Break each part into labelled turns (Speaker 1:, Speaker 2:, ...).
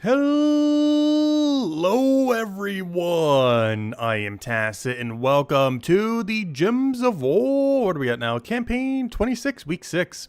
Speaker 1: Hello everyone, I am Tacit and welcome to the Gems of War. What do we got now? Campaign 26, week 6.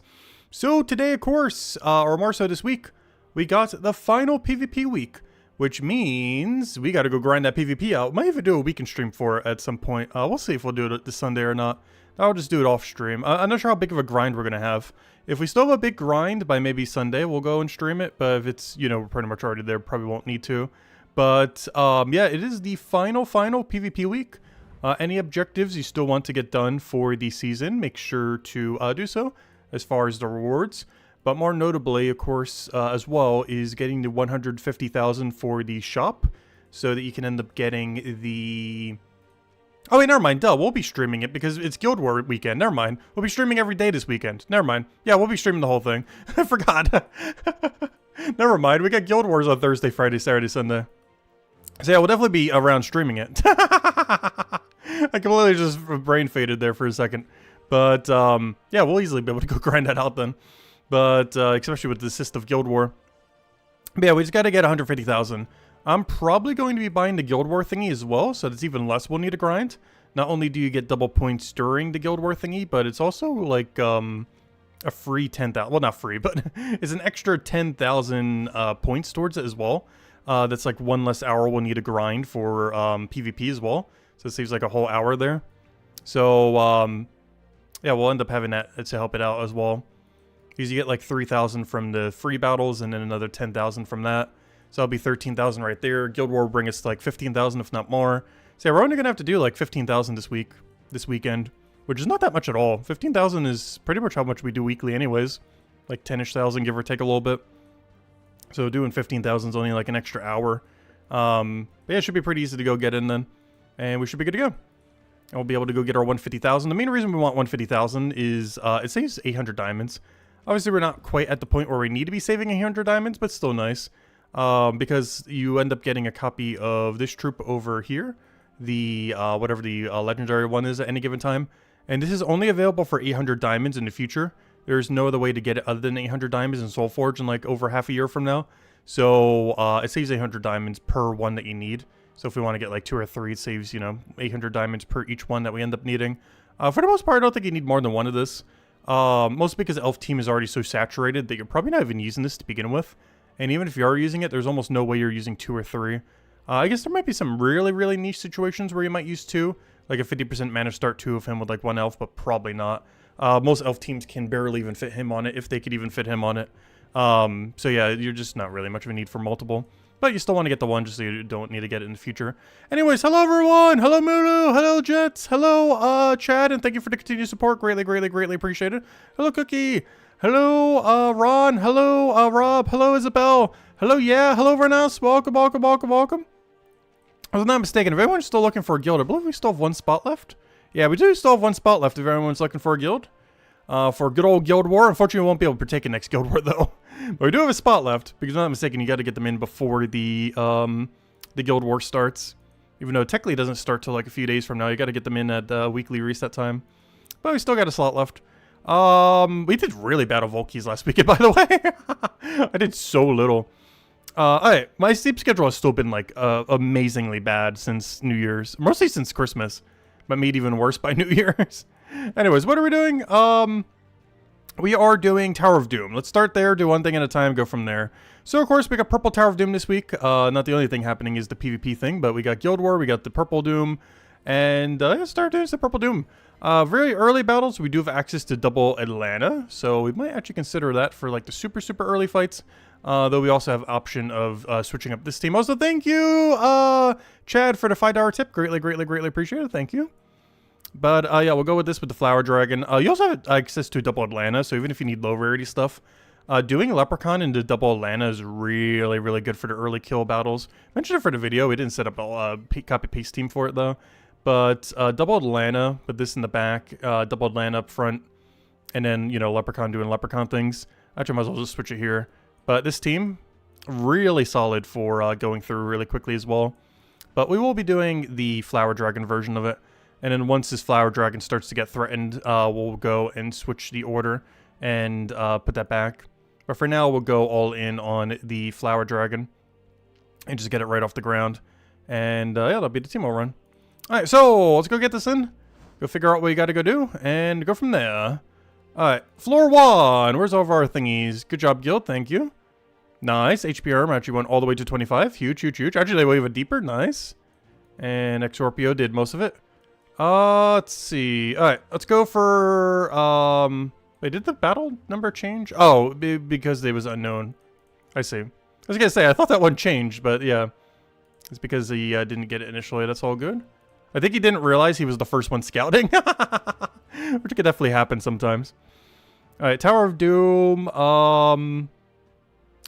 Speaker 1: So today, of course, or more so this week, we got the final PvP week, which means we gotta go grind that PvP out. Might even do a weekend stream for it at some point. We'll see if we'll do it this Sunday or not. I'll just do it off stream. I'm not sure how big of a grind we're gonna have. If we still have a big grind by maybe Sunday, we'll go and stream it. But if it's, you know, we're pretty much already there, probably won't need to. But, yeah, it is the final PvP week. Any objectives you still want to get done for the season, make sure to do so as far as the rewards. But more notably, of course, as well, is getting the 150,000 for the shop. So that you can end up getting the... Oh, wait, never mind. Duh, we'll be streaming it because it's Guild War weekend. Never mind. We'll be streaming every day this weekend. Never mind. Yeah, we'll be streaming the whole thing. I forgot. Never mind. We got Guild Wars on Thursday, Friday, Saturday, Sunday. So yeah, we'll definitely be around streaming it. I completely just brain faded there for a second. But, yeah, we'll easily be able to go grind that out then. But, especially with the assist of Guild War. But yeah, we just got to get 150,000. I'm probably going to be buying the Guild War thingy as well, so that's even less we'll need to grind. Not only do you get double points during the Guild War thingy, but it's also like a free 10,000. Well, not free, but it's an extra 10,000 points towards it as well. That's like one less hour we'll need to grind for PvP as well. So it saves like a whole hour there. So yeah, we'll end up having that to help it out as well. Because you get like 3,000 from the free battles and then another 10,000 from that. So that'll be 13,000 right there. Guild War will bring us to like 15,000 if not more. So yeah, we're only going to have to do like 15,000 this weekend. Which is not that much at all. 15,000 is pretty much how much we do weekly anyways. Like 10-ish thousand, give or take a little bit. So doing 15,000 is only like an extra hour. But yeah, it should be pretty easy to go get in then. And we should be good to go. And we'll be able to go get our 150,000. The main reason we want 150,000 is it saves 800 diamonds. Obviously, we're not quite at the point where we need to be saving 800 diamonds, but still nice. Because you end up getting a copy of this troop over here. The, whatever the legendary one is at any given time. And this is only available for 800 diamonds in the future. There's no other way to get it other than 800 diamonds in Soulforge in like over half a year from now. So, it saves 800 diamonds per one that you need. So if we want to get like 2 or 3, it saves, you know, 800 diamonds per each one that we end up needing. For the most part, I don't think you need more than one of this. Mostly because the elf team is already so saturated that you're probably not even using this to begin with. And even if you are using it, there's almost no way you're using 2 or 3. I guess there might be some really niche situations where you might use 2. Like a 50% mana start 2 of him with like 1 elf, but probably not. Most elf teams can barely even fit him on it, if they could even fit him on it. So yeah, you're just not really much of a need for multiple. But you still want to get the one just so you don't need to get it in the future. Anyways, hello everyone! Hello Mulu! Hello Jets! Hello Chad, and thank you for the continued support. Greatly appreciated. Hello Cookie! Hello Ron! Hello Rob! Hello Isabel! Hello hello everyone else! Welcome. I was not mistaken, if everyone's still looking for a guild, I believe we still have 1 spot left. Yeah, we do still have 1 spot left if everyone's looking for a guild. For good old Guild War. Unfortunately, we won't be able to partake in next Guild War, though. But we do have a spot left, because if I'm not mistaken, you got to get them in before the Guild War starts. Even though technically it doesn't start till like a few days from now, you got to get them in at weekly reset time. But we still got a slot left. We did really bad on Volkeys last weekend, by the way. I did so little. Alright, my sleep schedule has still been like amazingly bad since New Year's. Mostly since Christmas. But made even worse by New Year's. Anyways, what are we doing? We are doing Tower of Doom. Let's start there, do one thing at a time, go from there. So, of course, we got Purple Tower of Doom this week. Not the only thing happening is the PvP thing, but we got Guild War, we got the Purple Doom, and let's start doing some Purple Doom. Very early battles, we do have access to double Atlanta, so we might actually consider that for like the super early fights. Though we also have option of switching up this team. Also, thank you, Chad, for the $5 tip. Greatly appreciate it. Thank you. But, yeah, we'll go with this with the Flower Dragon. You also have access to double Atlanta, so even if you need low rarity stuff, doing Leprechaun into double Atlanta is really good for the early kill battles. Mentioned it for the video. We didn't set up a copy-paste team for it, though. But, double Atlanta with this in the back, double Atlanta up front, and then, you know, Leprechaun doing Leprechaun things. Actually, I might as well just switch it here. But this team, really solid for going through really quickly as well. But we will be doing the Flower Dragon version of it. And then once this Flower Dragon starts to get threatened, we'll go and switch the order and put that back. But for now, we'll go all in on the Flower Dragon. and just get it right off the ground. And yeah, that'll be the Teemo run. Alright, so let's go get this in. Go figure out what you gotta go do, and go from there. Alright, floor 1. Where's all of our thingies? Good job, guild. Thank you. Nice. HPR actually went all the way to 25. Huge, huge, huge. Actually, they went even deeper. Nice. And Exorpio did most of it. Let's see. Alright, let's go for, wait, did the battle number change? Oh, because it was unknown. I see. I was gonna say, I thought that one changed, but yeah. It's because he didn't get it initially. That's all good. I think he didn't realize he was the first one scouting. Which could definitely happen sometimes. Alright, Tower of Doom.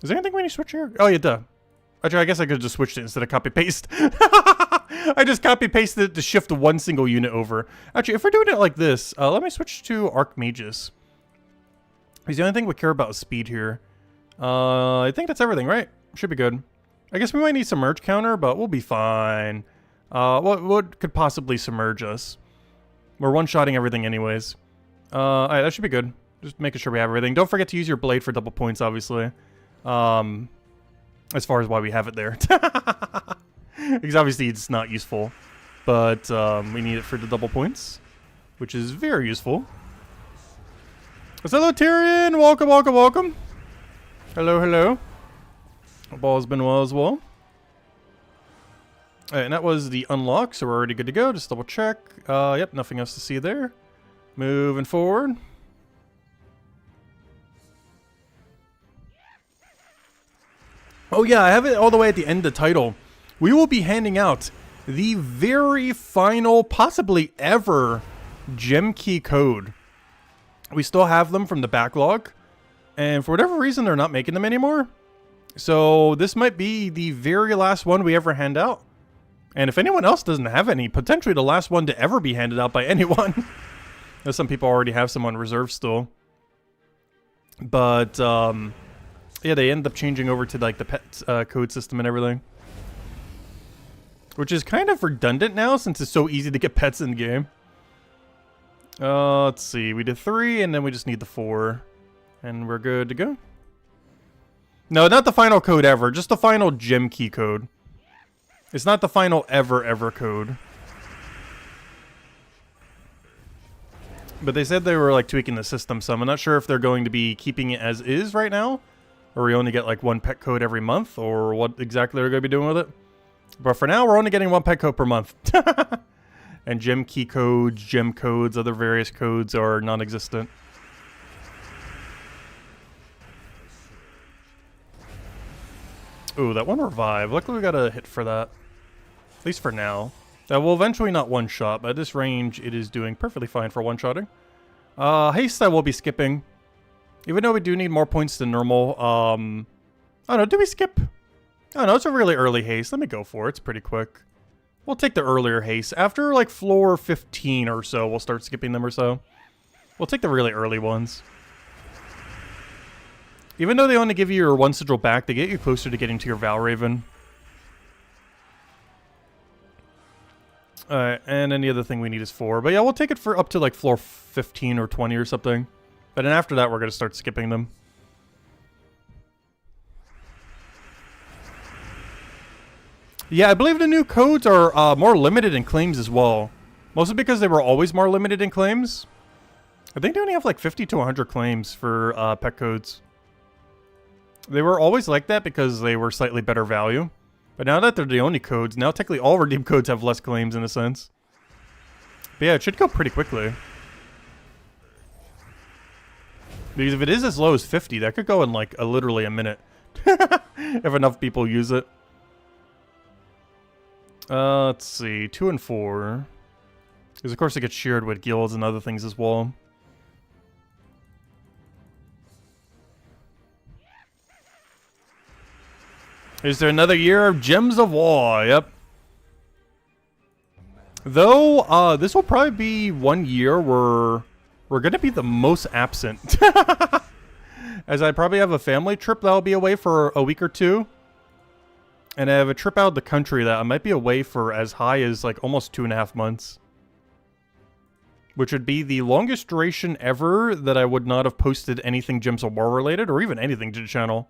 Speaker 1: Is there anything we need to switch here? Oh, yeah, duh. Actually, I guess I could just switch it instead of copy-paste. I just copy-pasted it to shift one single unit over. Actually, if we're doing it like this, let me switch to Archmagus. Because the only thing we care about is speed here. I think that's everything, right? Should be good. I guess we might need some merge counter, but we'll be fine. What could possibly submerge us? We're one-shotting everything anyways. Alright, that should be good. Just making sure we have everything. Don't forget to use your blade for double points, obviously. As far as why we have it there. Because obviously it's not useful. But we need it for the double points. Which is very useful. Hello, Tyrion! Welcome, welcome, welcome. Hello, hello. Hope all has been well as well. Alright, and that was the unlock, so we're already good to go. Just double check. Yep, nothing else to see there. Moving forward. Oh yeah, I have it all the way at the end of the title. We will be handing out the very final, possibly ever, gem key code. We still have them from the backlog, and for whatever reason, they're not making them anymore. So this might be the very last one we ever hand out. And if anyone else doesn't have any, potentially the last one to ever be handed out by anyone. There's some people already have some on reserve still. But, yeah, they end up changing over to, like, the pet code system and everything. Which is kind of redundant now, since it's so easy to get pets in the game. Let's see. We did 3, and then we just need the 4. And we're good to go. No, not the final code ever. Just the final gem key code. It's not the final ever code. But they said they were, like, tweaking the system some. I'm not sure if they're going to be keeping it as is right now. Or we only get, like, 1 pet code every month. Or what exactly they're going to be doing with it. But for now, we're only getting 1 pet code per month. And gem key codes, gem codes, other various codes are non-existent. Ooh, that one revive. Luckily we got a hit for that. At least for now. That will eventually not one-shot, but at this range it is doing perfectly fine for one-shotting. Haste I will be skipping. Even though we do need more points than normal. I don't know, do we skip? Oh no, it's a really early haste. Let me go for it. It's pretty quick. We'll take the earlier haste. After like floor 15 or so, we'll start skipping them or so. We'll take the really early ones. Even though they only give you your 1 sigil back, they get you closer to getting to your Valraven. Alright, and then the other thing we need is 4. But yeah, we'll take it for up to like floor 15 or 20 or something. But then after that, we're going to start skipping them. Yeah, I believe the new codes are more limited in claims as well. Mostly because they were always more limited in claims. I think they only have like 50 to 100 claims for pet codes. They were always like that because they were slightly better value. But now that they're the only codes, now technically all redeem codes have less claims in a sense. But yeah, it should go pretty quickly. Because if it is as low as 50, that could go in like literally a minute. If enough people use it. Let's see, 2 and 4. Because of course it gets shared with guilds and other things as well. Is there another year of Gems of War? Yep. Though, this will probably be 1 year where we're going to be the most absent. As I probably have a family trip that I'll be away for a week or 2. And I have a trip out of the country that I might be away for as high as like almost 2.5 months. Which would be the longest duration ever that I would not have posted anything Gems of War related or even anything to the channel.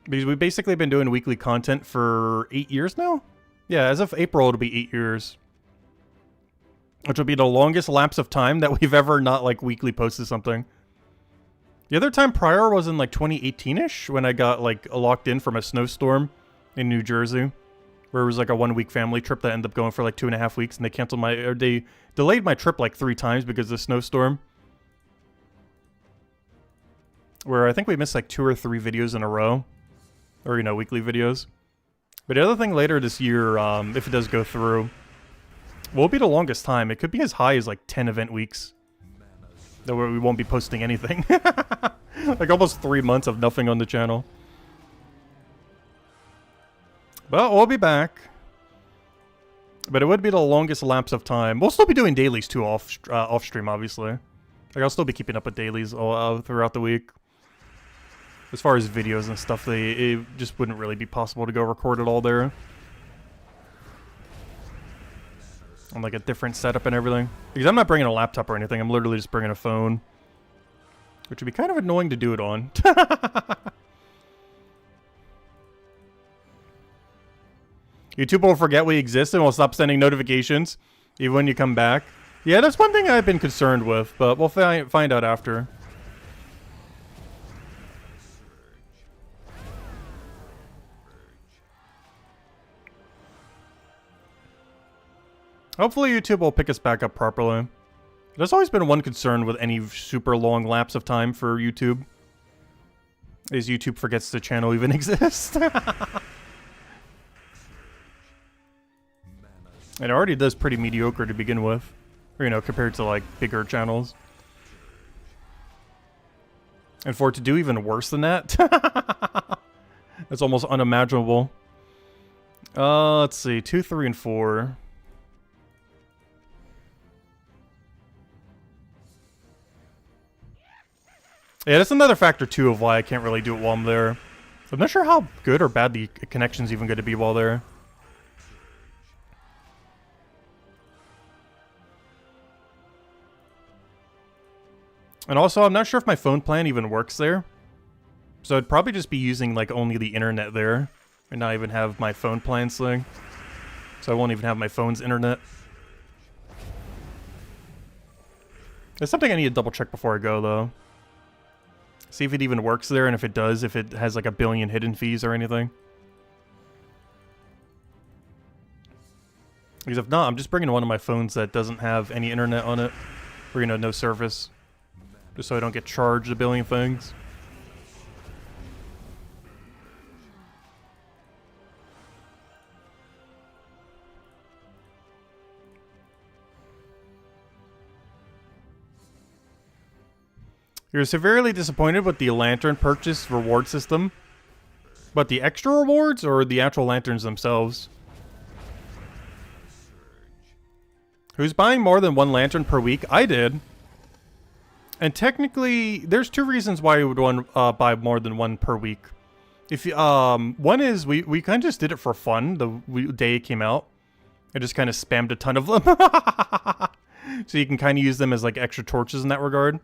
Speaker 1: Because we've basically been doing weekly content for 8 years now? Yeah, as of April, it'll be 8 years. Which will be the longest lapse of time that we've ever not, like, weekly posted something. The other time prior was in, like, 2018-ish, when I got, like, locked in from a snowstorm in New Jersey. Where it was, like, a 1-week family trip that ended up going for, like, 2.5 weeks, and they canceled my... or they delayed my trip, like, 3 times because of the snowstorm. Where I think we missed, like, 2 or 3 videos in a row. Or, you know, weekly videos. But the other thing later this year, if it does go through, will be the longest time. It could be as high as, like, 10 event weeks. That we won't be posting anything. Like, almost 3 months of nothing on the channel. But we'll be back. But it would be the longest lapse of time. We'll still be doing dailies, too, off stream, obviously. Like, I'll still be keeping up with dailies all, throughout the week. As far as videos and stuff, it just wouldn't really be possible to go record it all there. On, like, a different setup and everything. Because I'm not bringing a laptop or anything. I'm literally just bringing a phone. Which would be kind of annoying to do it on. YouTube will forget we exist and will stop sending notifications. Even when you come back. Yeah, that's one thing I've been concerned with. But we'll find out after. Hopefully YouTube will pick us back up properly. There's always been one concern with any super long lapse of time for YouTube. Is YouTube forgets the channel even exists. And it already does pretty mediocre to begin with. Or, you know, compared to, like, bigger channels. And for it to do even worse than that, that's almost unimaginable. Let's see, 2, 3, and 4. Yeah, that's another factor, too, of why I can't really do it while I'm there. I'm not sure how good or bad the connection's even going to be while there. And also, I'm not sure if my phone plan even works there. So I'd probably just be using, like, only the internet there. And not even have my phone plan thing. So I won't even have my phone's internet. There's something I need to double check before I go, though. See if it even works there, and if it does, if it has like 1 billion hidden fees or anything. Because if not, I'm just bringing one of my phones that doesn't have any internet on it. Or, you know, no service. Just so I don't get charged 1 billion things. You're severely disappointed with the lantern purchase reward system. But the extra rewards or the actual lanterns themselves? Who's buying more than 1 lantern per week? I did. And technically, there's 2 reasons why you would want to buy more than 1 per week. If you, one is we kind of just did it for fun the day it came out. I just kind of spammed a ton of them. So you can kind of use them as like extra torches in that regard.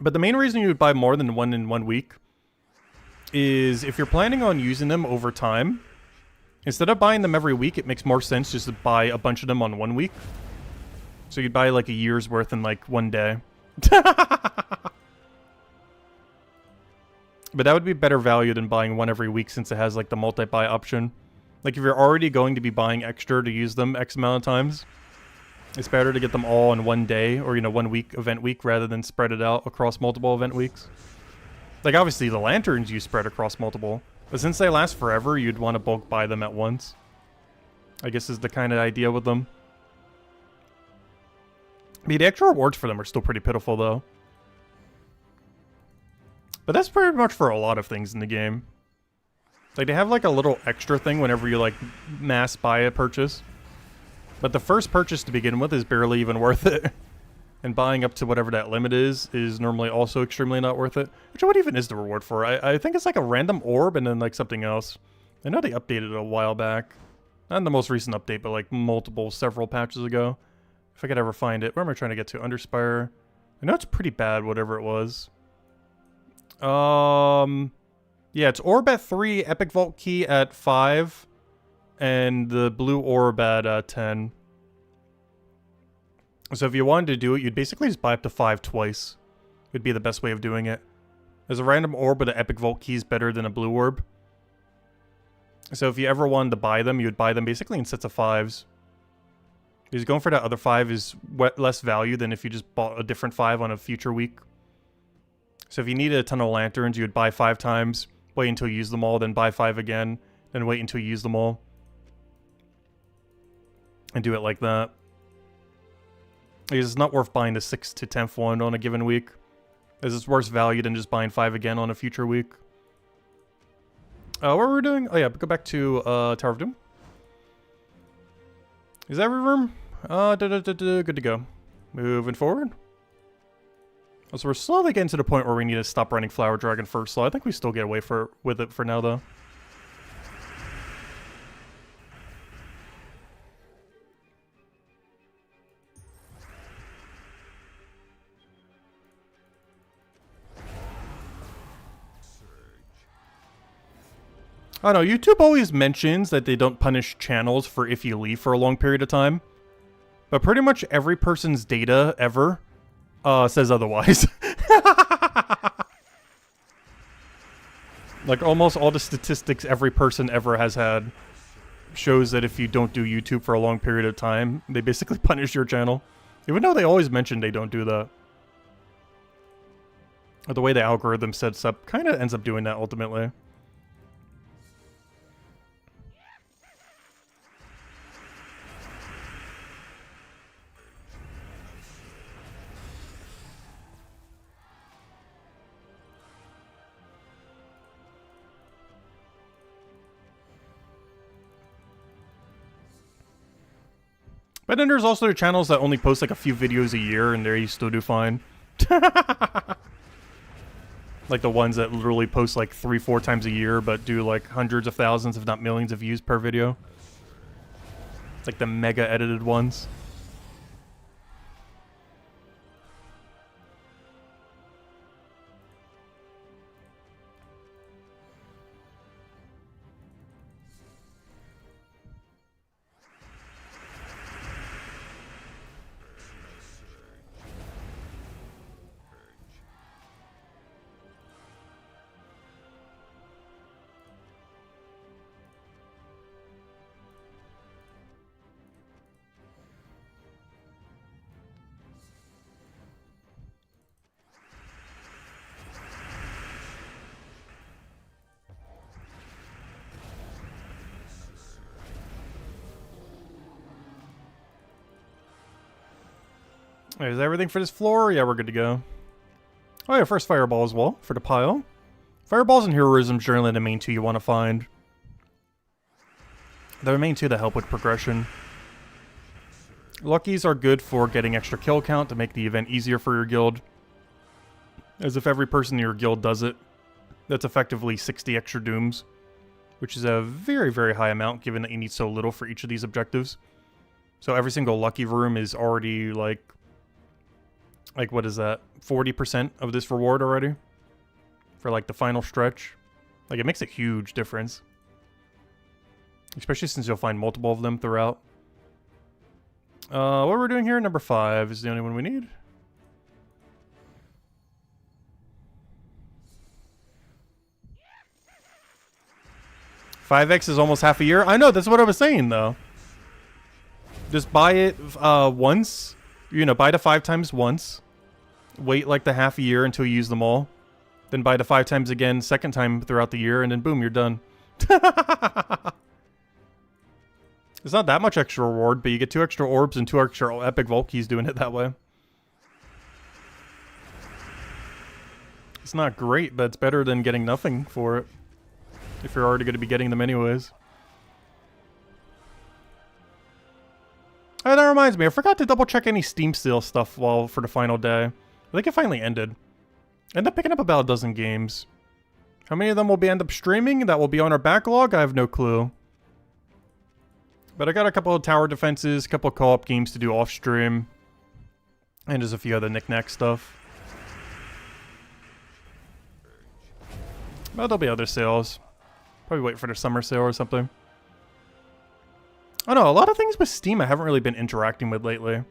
Speaker 1: But the main reason you would buy more than 1 in 1 week is if you're planning on using them over time, instead of buying them every week, it makes more sense just to buy a bunch of them on 1 week. So you'd buy like a year's worth in like 1 day. But that would be better value than buying 1 every week since it has like the multi-buy option. Like if you're already going to be buying extra to use them X amount of times, it's better to get them all in 1 day or, you know, 1 week, event week, rather than spread it out across multiple event weeks. Like obviously the lanterns you spread across multiple, but since they last forever, you'd want to bulk buy them at once. I guess is the kind of idea with them. I mean, the extra rewards for them are still pretty pitiful though. But that's pretty much for a lot of things in the game. Like they have like a little extra thing whenever you like mass buy a purchase. But the first purchase to begin with is barely even worth it. And buying up to whatever that limit is normally also extremely not worth it. Which, what even is the reward for? I think it's like a random orb and then like something else. I know they updated it a while back. Not in the most recent update, but like several patches ago. If I could ever find it. Where am I trying to get to? Underspire. I know it's pretty bad, whatever it was. Yeah, it's orb at 3, epic vault key at 5, and the blue orb at 10. So if you wanted to do it, you'd basically just buy up to 5 twice. Would be the best way of doing it. There's a random orb with an epic vault key is better than a blue orb. So if you ever wanted to buy them, you would buy them basically in sets of 5s. Because going for that other 5 is less value than if you just bought a different 5 on a future week. So if you needed a ton of lanterns, you would buy 5 times, wait until you use them all, then buy 5 again, then wait until you use them all. And do it like that. Because it's not worth buying the 6th to 10th one on a given week. As it's worse value than just buying 5 again on a future week. What were we doing? Oh yeah, go back to Tower of Doom. Is that every room? Good to go. Moving forward. So we're slowly getting to the point where we need to stop running Flower Dragon first, so I think we still get away with it for now, though. I don't know, YouTube always mentions that they don't punish channels for if you leave for a long period of time. But pretty much every person's data ever says otherwise. Like almost all the statistics every person ever has had shows that if you don't do YouTube for a long period of time, they basically punish your channel. Even though they always mention they don't do that. Or the way the algorithm sets up kind of ends up doing that ultimately. But then there's also the channels that only post like a few videos a year and they still do fine. Like the ones that literally post like 3-4 times a year but do like hundreds of thousands if not millions of views per video. Like the mega edited ones. Is that everything for this floor? Yeah, we're good to go. Oh yeah, first fireball as well for the pile. Fireballs and heroism is generally the main two you want to find. They're the main two that help with progression. Luckies are good for getting extra kill count to make the event easier for your guild. As if every person in your guild does it, that's effectively 60 extra dooms. Which is a very, very high amount given that you need so little for each of these objectives. So every single lucky room is already like what is that? 40% of this reward already? For like the final stretch. Like it makes a huge difference. Especially since you'll find multiple of them throughout. What we're doing here, number 5 is the only one we need. $5X is almost half a year. I know, that's what I was saying though. Just buy it once. You know, buy the 5 times once. Wait like the half a year until you use them all. Then buy the 5 times again, second time throughout the year, and then boom, you're done. It's not that much extra reward, but you get 2 extra orbs and 2 extra epic vault keys doing it that way. It's not great, but it's better than getting nothing for it. If you're already going to be getting them anyways. Oh, that reminds me, I forgot to double check any Steam sale stuff for the final day. I think it finally ended. End up picking up about a dozen games. How many of them will end up streaming that will be on our backlog? I have no clue. But I got a couple of tower defenses, a couple of co-op games to do off stream. And just a few other knick-knack stuff. Well, there'll be other sales. Probably wait for the summer sale or something. I don't know, a lot of things with Steam I haven't really been interacting with lately.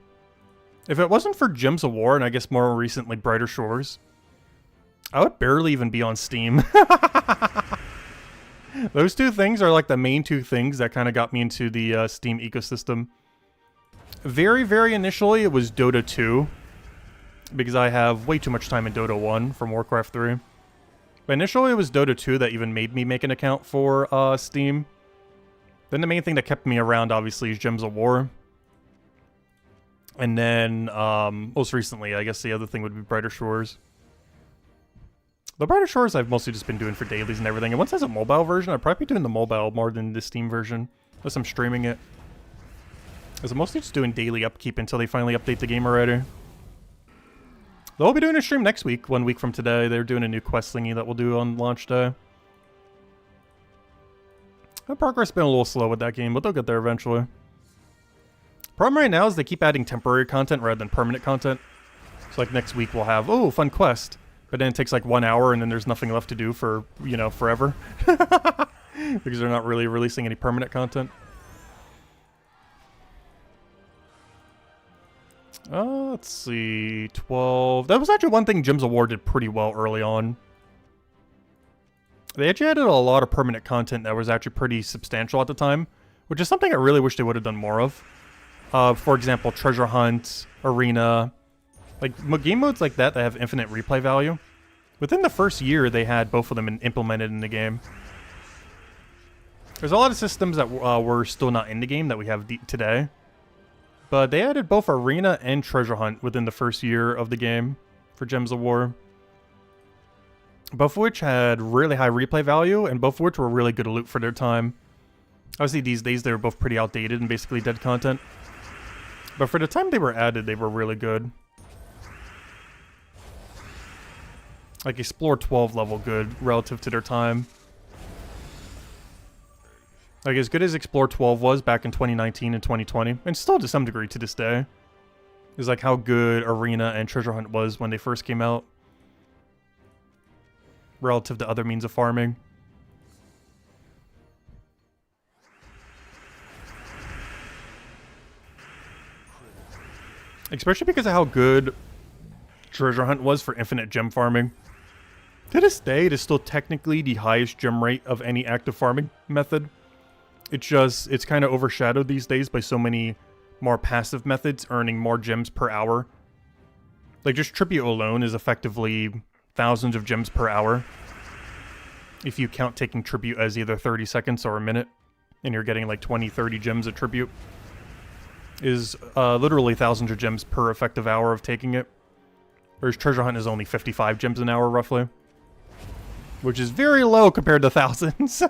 Speaker 1: If it wasn't for Gems of War, and I guess more recently Brighter Shores, I would barely even be on Steam. Those two things are like the main two things that kind of got me into the Steam ecosystem. Very, very initially, it was Dota 2. Because I have way too much time in Dota 1 from Warcraft 3. But initially, it was Dota 2 that even made me make an account for Steam. Then the main thing that kept me around, obviously, is Gems of War. And then, most recently, I guess the other thing would be Brighter Shores. The Brighter Shores I've mostly just been doing for dailies and everything. And once there's a mobile version, I'd probably be doing the mobile more than the Steam version. Unless I'm streaming it. Because I'm mostly just doing daily upkeep until they finally update the game already. They'll be doing a stream next week, 1 week from today. They're doing a new quest thingy that we'll do on launch day. The progress has been a little slow with that game, but they'll get there eventually. Problem right now is they keep adding temporary content rather than permanent content. So like next week we'll have, oh, fun quest. But then it takes like 1 hour and then there's nothing left to do for, you know, forever. Because they're not really releasing any permanent content. Let's see, 12. That was actually one thing Gems of War did pretty well early on. They actually added a lot of permanent content that was actually pretty substantial at the time, which is something I really wish they would have done more of. For example, Treasure Hunt, Arena, like game modes like that have infinite replay value. Within the first year, they had both of them implemented in the game. There's a lot of systems that were still not in the game that we have today. But they added both Arena and Treasure Hunt within the first year of the game for Gems of War. Both of which had really high replay value, and both of which were really good loot for their time. Obviously, these days they were both pretty outdated and basically dead content. But for the time they were added, they were really good. Like Explore 12 level good relative to their time. Like, as good as Explore 12 was back in 2019 and 2020, and still to some degree to this day, is like how good Arena and Treasure Hunt was when they first came out. Relative to other means of farming. Especially because of how good Treasure Hunt was for infinite gem farming. To this day, it is still technically the highest gem rate of any active farming method. It's kind of overshadowed these days by so many more passive methods earning more gems per hour. Like, just tribute alone is effectively thousands of gems per hour. If you count taking tribute as either 30 seconds or a minute, and you're getting like 20, 30 gems a tribute, is literally thousands of gems per effective hour of taking it. Whereas Treasure Hunt is only 55 gems an hour, roughly. Which is very low compared to thousands.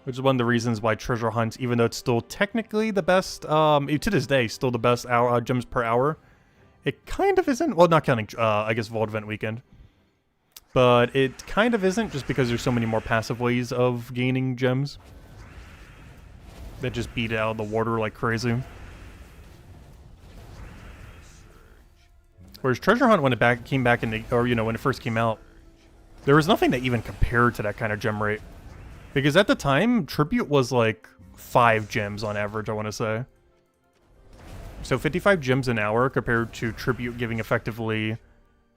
Speaker 1: Which is one of the reasons why Treasure Hunt, even though it's still technically the best, to this day, still the best gems per hour, it kind of isn't. Well, not counting, I guess, Vault Event Weekend. But it kind of isn't, just because there's so many more passive ways of gaining gems. That just beat it out of the water like crazy. Whereas Treasure Hunt, when it came back in the, or, you know, when it first came out, there was nothing that even compared to that kind of gem rate. Because at the time, Tribute was like 5 gems on average, I want to say. So 55 gems an hour compared to Tribute giving effectively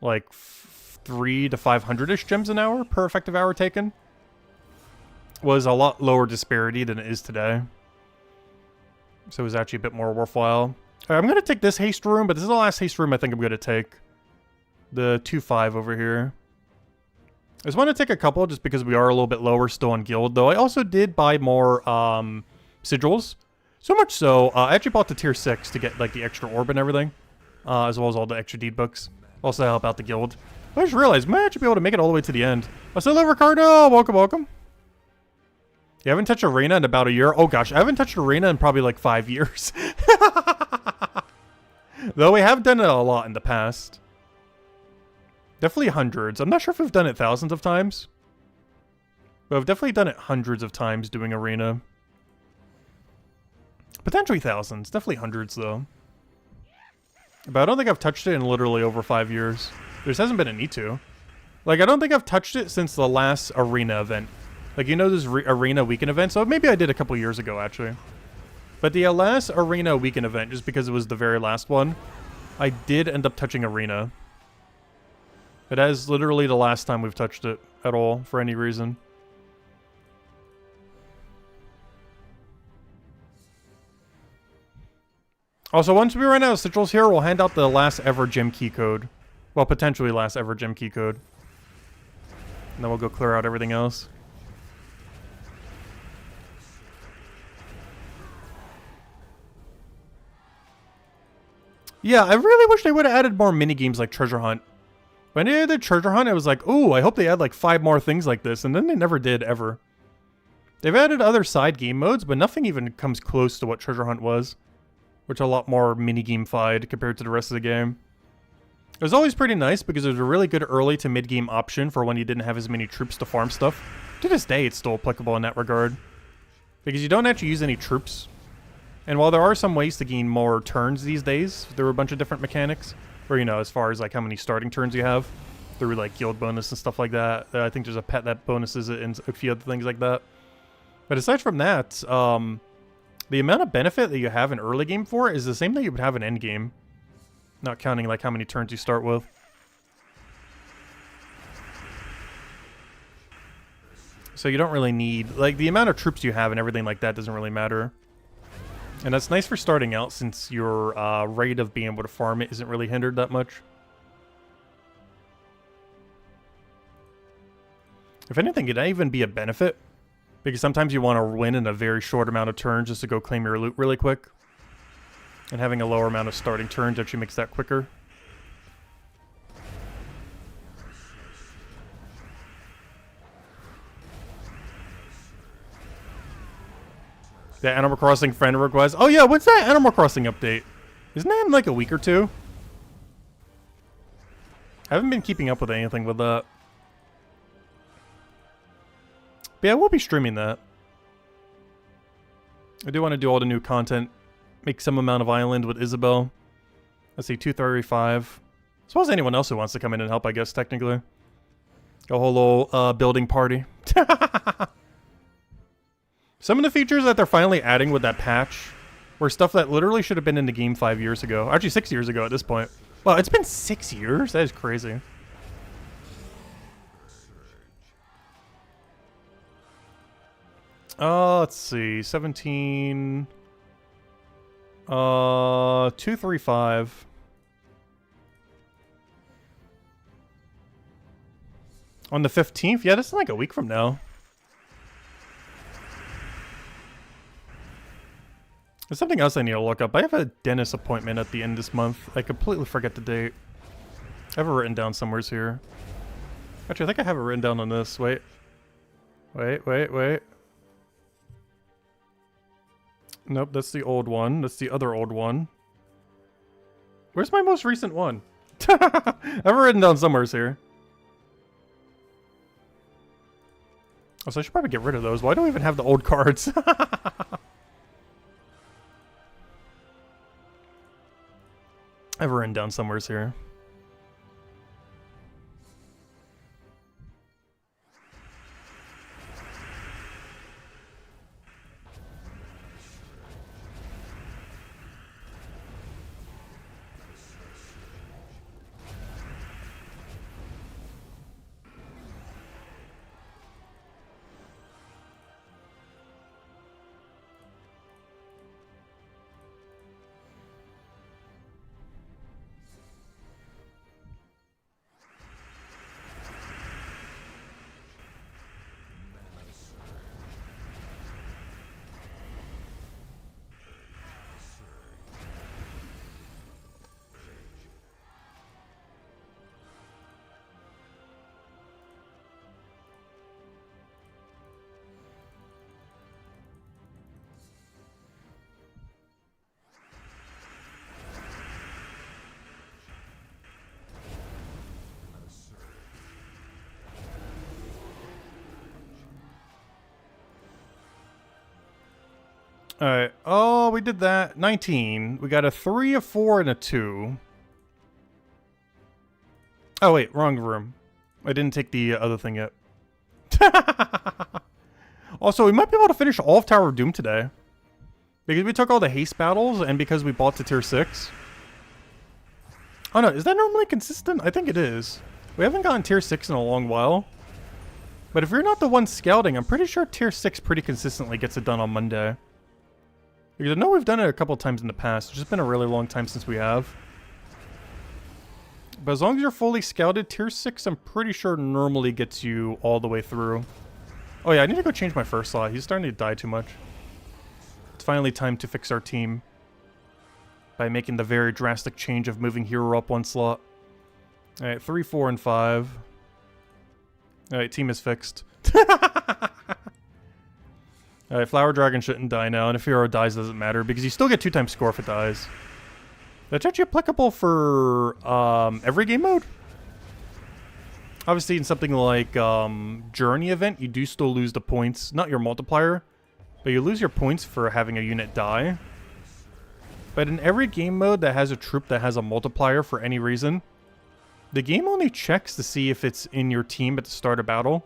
Speaker 1: like 3 to 500-ish gems an hour per effective hour taken. Was a lot lower disparity than it is today. So it was actually a bit more worthwhile. All right, I'm going to take this haste room, but this is the last haste room I think I'm going to take. The 2-5 over here. I just want to take a couple just because we are a little bit lower still on guild, though I also did buy more sigils. So much so, I actually bought the tier 6 to get like the extra orb and everything. As well as all the extra deed books. Also to help out the guild. I just realized, man, I should be able to make it all the way to the end. Hello, Ricardo! Welcome, welcome. You haven't touched Arena in about a year? Oh gosh, I haven't touched Arena in probably like 5 years. Though we have done it a lot in the past. Definitely hundreds. I'm not sure if we've done it thousands of times. But I've definitely done it hundreds of times doing Arena. Potentially thousands. Definitely hundreds, though. But I don't think I've touched it in literally over 5 years. There just hasn't been a need to. Like, I don't think I've touched it since the last arena event. Like, you know, this arena weekend event? So maybe I did a couple years ago, actually. But the last arena weekend event, just because it was the very last one, I did end up touching arena. But that is literally the last time we've touched it at all, for any reason. Also, once we run out of sigils here, we'll hand out the last ever gem key code. Well, potentially last ever gem key code. And then we'll go clear out everything else. Yeah, I really wish they would have added more mini-games like Treasure Hunt. When they did Treasure Hunt, I was like, ooh, I hope they add like 5 more things like this. And then they never did, ever. They've added other side game modes, but nothing even comes close to what Treasure Hunt was. Which are a lot more mini-game-fied compared to the rest of the game. It was always pretty nice because it was a really good early to mid-game option for when you didn't have as many troops to farm stuff. To this day, it's still applicable in that regard. Because you don't actually use any troops. And while there are some ways to gain more turns these days, there are a bunch of different mechanics. Or, you know, as far as like how many starting turns you have. Through like guild bonus and stuff like that. I think there's a pet that bonuses it and a few other things like that. But aside from that, the amount of benefit that you have in early game for is the same that you would have in end game. Not counting like how many turns you start with. So you don't really need, like, the amount of troops you have and everything like that doesn't really matter. And that's nice for starting out since your rate of being able to farm it isn't really hindered that much. If anything, it'd even be a benefit. Because sometimes you want to win in a very short amount of turns just to go claim your loot really quick. And having a lower amount of starting turns actually makes that quicker. The Animal Crossing friend request. Oh yeah, what's that Animal Crossing update? Isn't that in like a week or two? I haven't been keeping up with anything with that. But yeah, we'll be streaming that. I do want to do all the new content. Make some amount of island with Isabel. Let's see, 235. Suppose anyone else who wants to come in and help, I guess, technically. A whole little building party. Some of the features that they're finally adding with that patch were stuff that literally should have been in the game 5 years ago. Actually, 6 years ago at this point. Wow, it's been 6 years? That is crazy. Let's see. 17... 235. On the 15th? Yeah, that's like a week from now. There's something else I need to look up. I have a dentist appointment at the end of this month. I completely forget the date. I have it written down somewheres here. Actually, I think I have it written down on this. Wait. Wait. Nope, that's the old one. That's the other old one. Where's my most recent one? I have it written down somewheres here. Oh, so I should probably get rid of those. Why do I even have the old cards? I have it written down somewheres here. Alright. Oh, we did that. 19. We got a 3, a 4, and a 2. Oh, wait. Wrong room. I didn't take the other thing yet. Also, we might be able to finish all of Tower of Doom today. Because we took all the haste battles and because we bought to tier 6. Oh no, is that normally consistent? I think it is. We haven't gotten tier 6 in a long while. But if you're not the one scouting, I'm pretty sure tier 6 pretty consistently gets it done on Monday. Because I know we've done it a couple times in the past. It's just been a really long time since we have. But as long as you're fully scouted, tier 6 I'm pretty sure normally gets you all the way through. Oh yeah, I need to go change my first slot. He's starting to die too much. It's finally time to fix our team. By making the very drastic change of moving hero up one slot. Alright, 3, 4, and 5. Alright, team is fixed. Alright, Flower Dragon shouldn't die now, and if hero dies, doesn't matter, because you still get 2 times score if it dies. That's actually applicable for every game mode. Obviously, in something like Journey event, you do still lose the points. Not your multiplier, but you lose your points for having a unit die. But in every game mode that has a troop that has a multiplier for any reason, the game only checks to see if it's in your team at the start of battle.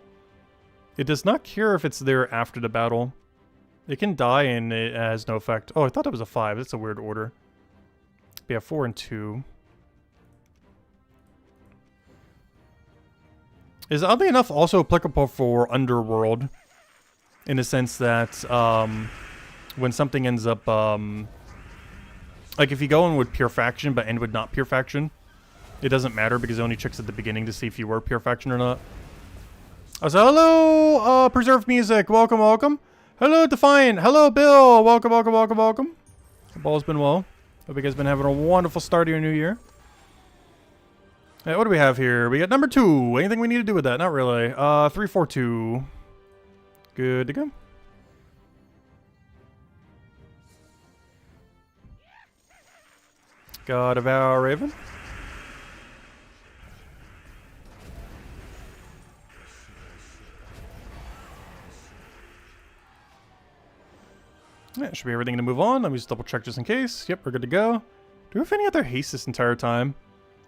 Speaker 1: It does not care if it's there after the battle. It can die and it has no effect. Oh, I thought that was a 5. That's a weird order. We have 4 and 2. Is oddly enough also applicable for Underworld. In the sense that when something ends up... like if you go in with Pure Faction but end with not Pure Faction, it doesn't matter because it only checks at the beginning to see if you were Pure Faction or not. So hello, Preserved Music. Welcome, welcome. Hello, Defiant. Hello, Bill. Welcome, welcome, welcome, welcome. The ball's been well. Hope you guys been having a wonderful start of your new year. Hey, what do we have here? We got number 2. Anything we need to do with that? Not really. 3, 4, 2. Good to go. God of our Raven. Yeah, should be everything to move on. Let me just double check just in case. Yep, we're good to go. Do we have any other haste this entire time?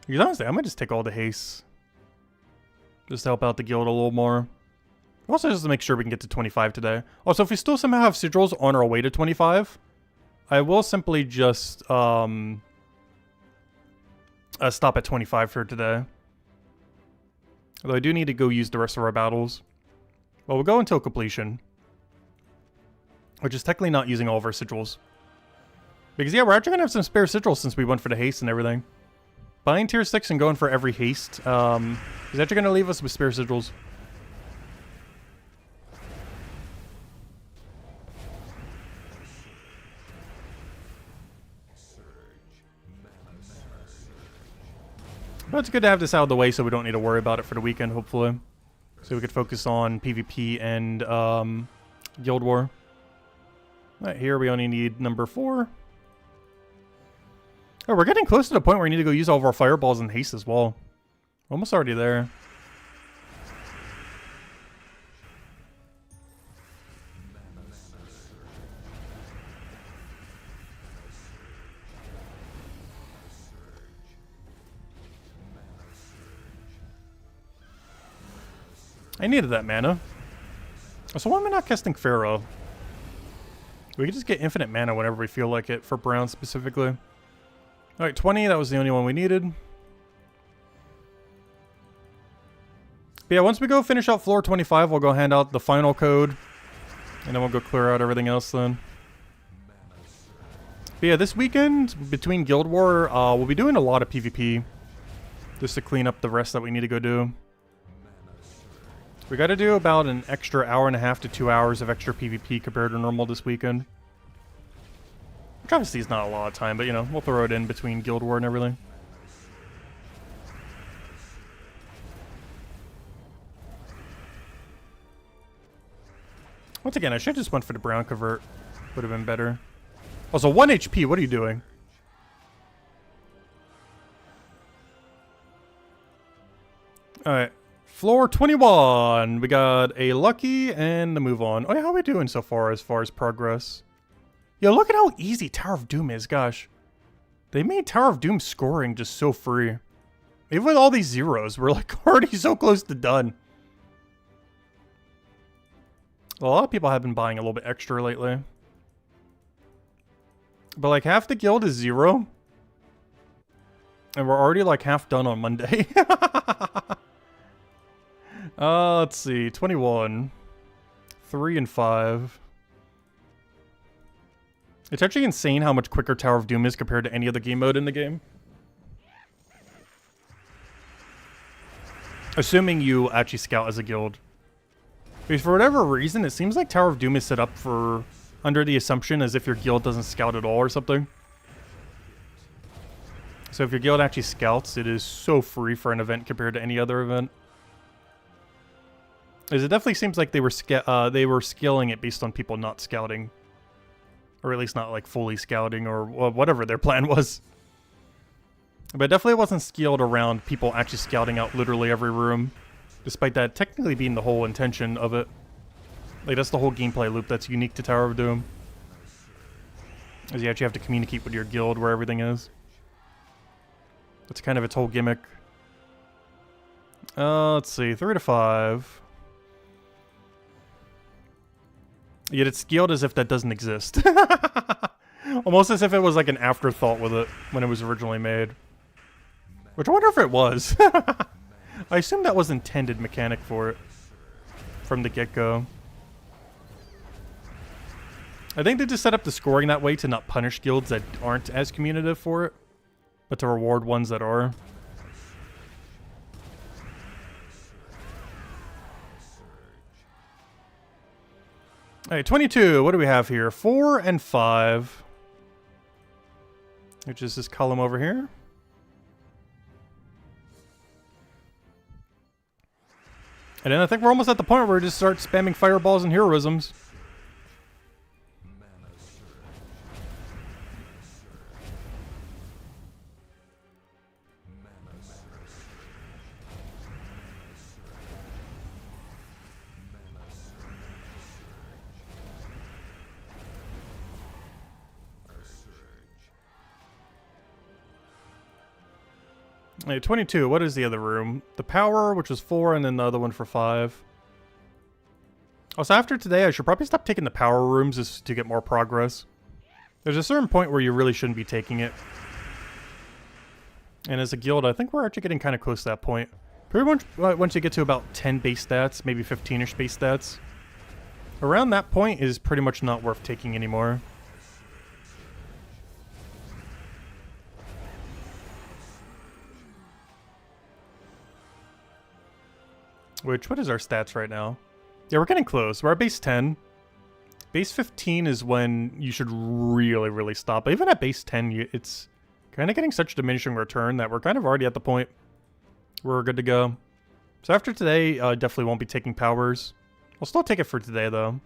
Speaker 1: Because honestly, I might just take all the haste. Just to help out the guild a little more. Also, just to make sure we can get to 25 today. Also, if we still somehow have sigils on our way to 25, I will simply just stop at 25 for today. Although I do need to go use the rest of our battles. Well, we'll go until completion. Which is technically not using all of our sigils. Because yeah, we're actually going to have some spare sigils since we went for the haste and everything. Buying tier 6 and going for every haste is actually going to leave us with spare sigils. But it's good to have this out of the way so we don't need to worry about it for the weekend, hopefully. So we could focus on PvP and Guild War. Alright, here we only need number 4. Oh, we're getting close to the point where we need to go use all of our fireballs and haste as well. We're almost already there. I needed that mana. So why am I not casting Pharaoh? We could just get infinite mana whenever we feel like it, for Brown specifically. Alright, 20, that was the only one we needed. But yeah, once we go finish out floor 25, we'll go hand out the final code. And then we'll go clear out everything else then. But yeah, this weekend, between Guild War, we'll be doing a lot of PvP. Just to clean up the rest that we need to go do. We gotta do about an extra hour and a half to 2 hours of extra PvP compared to normal this weekend. Which obviously is not a lot of time, but you know, we'll throw it in between Guild War and everything. Once again, I should have just went for the Brown convert. Would have been better. Also, 1 HP, what are you doing? Alright. Floor 21. We got a lucky and the move on. Oh yeah, how are we doing so far as progress? Yeah, look at how easy Tower of Doom is, gosh. They made Tower of Doom scoring just so free. Even with all these zeros, we're like already so close to done. Well, a lot of people have been buying a little bit extra lately. But like half the guild is 0. And we're already like half done on Monday. Let's see. 21. 3 and 5. It's actually insane how much quicker Tower of Doom is compared to any other game mode in the game. Assuming you actually scout as a guild. Because for whatever reason, it seems like Tower of Doom is set up for under the assumption as if your guild doesn't scout at all or something. So if your guild actually scouts, it is so free for an event compared to any other event. As it definitely seems like they were scaling it based on people not scouting. Or at least not like fully scouting or whatever their plan was. But it definitely wasn't scaled around people actually scouting out literally every room. Despite that technically being the whole intention of it. Like, that's the whole gameplay loop that's unique to Tower of Doom. Is you actually have to communicate with your guild where everything is. That's kind of its whole gimmick. Let's see. 3 to 5. Yet it's scaled as if that doesn't exist. Almost as if it was like an afterthought with it when it was originally made. Which I wonder if it was. I assume that was intended mechanic for it. From the get-go. I think they just set up the scoring that way to not punish guilds that aren't as communicative for it. But to reward ones that are. Alright, 22. What do we have here? 4 and 5. Which is this column over here. And then I think we're almost at the point where we just start spamming fireballs and heroisms. Hey, 22. What is the other room? The power, which was 4, and then the other one for 5. Also, after today, I should probably stop taking the power rooms just to get more progress. There's a certain point where you really shouldn't be taking it. And as a guild, I think we're actually getting kind of close to that point. Pretty much once you get to about 10 base stats, maybe 15-ish base stats. Around that point is pretty much not worth taking anymore. Which, what is our stats right now? Yeah, we're getting close. We're at base 10. Base 15 is when you should really, really stop. But even at base 10, it's kind of getting such diminishing return that we're kind of already at the point where we're good to go. So after today, I definitely won't be taking powers. I'll still take it for today, though.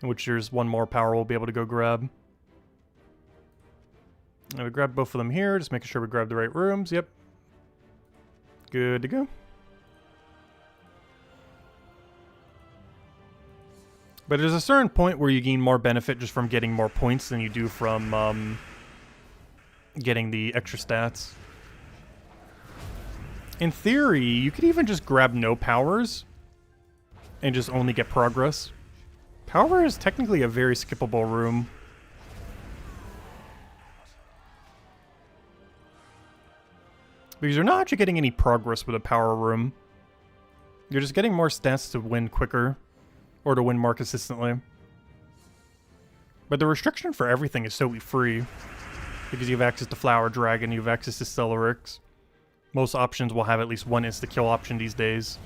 Speaker 1: In which there's one more power we'll be able to go grab. And we grab both of them here, just making sure we grab the right rooms. Yep. Good to go. But there's a certain point where you gain more benefit just from getting more points than you do from getting the extra stats. In theory, you could even just grab no powers and just only get progress. Power is technically a very skippable room. Because you're not actually getting any progress with a power room. You're just getting more stats to win quicker. Or to win more consistently. But the restriction for everything is so free. Because you have access to Flower Dragon, you have access to Stelarix. Most options will have at least one insta-kill option these days.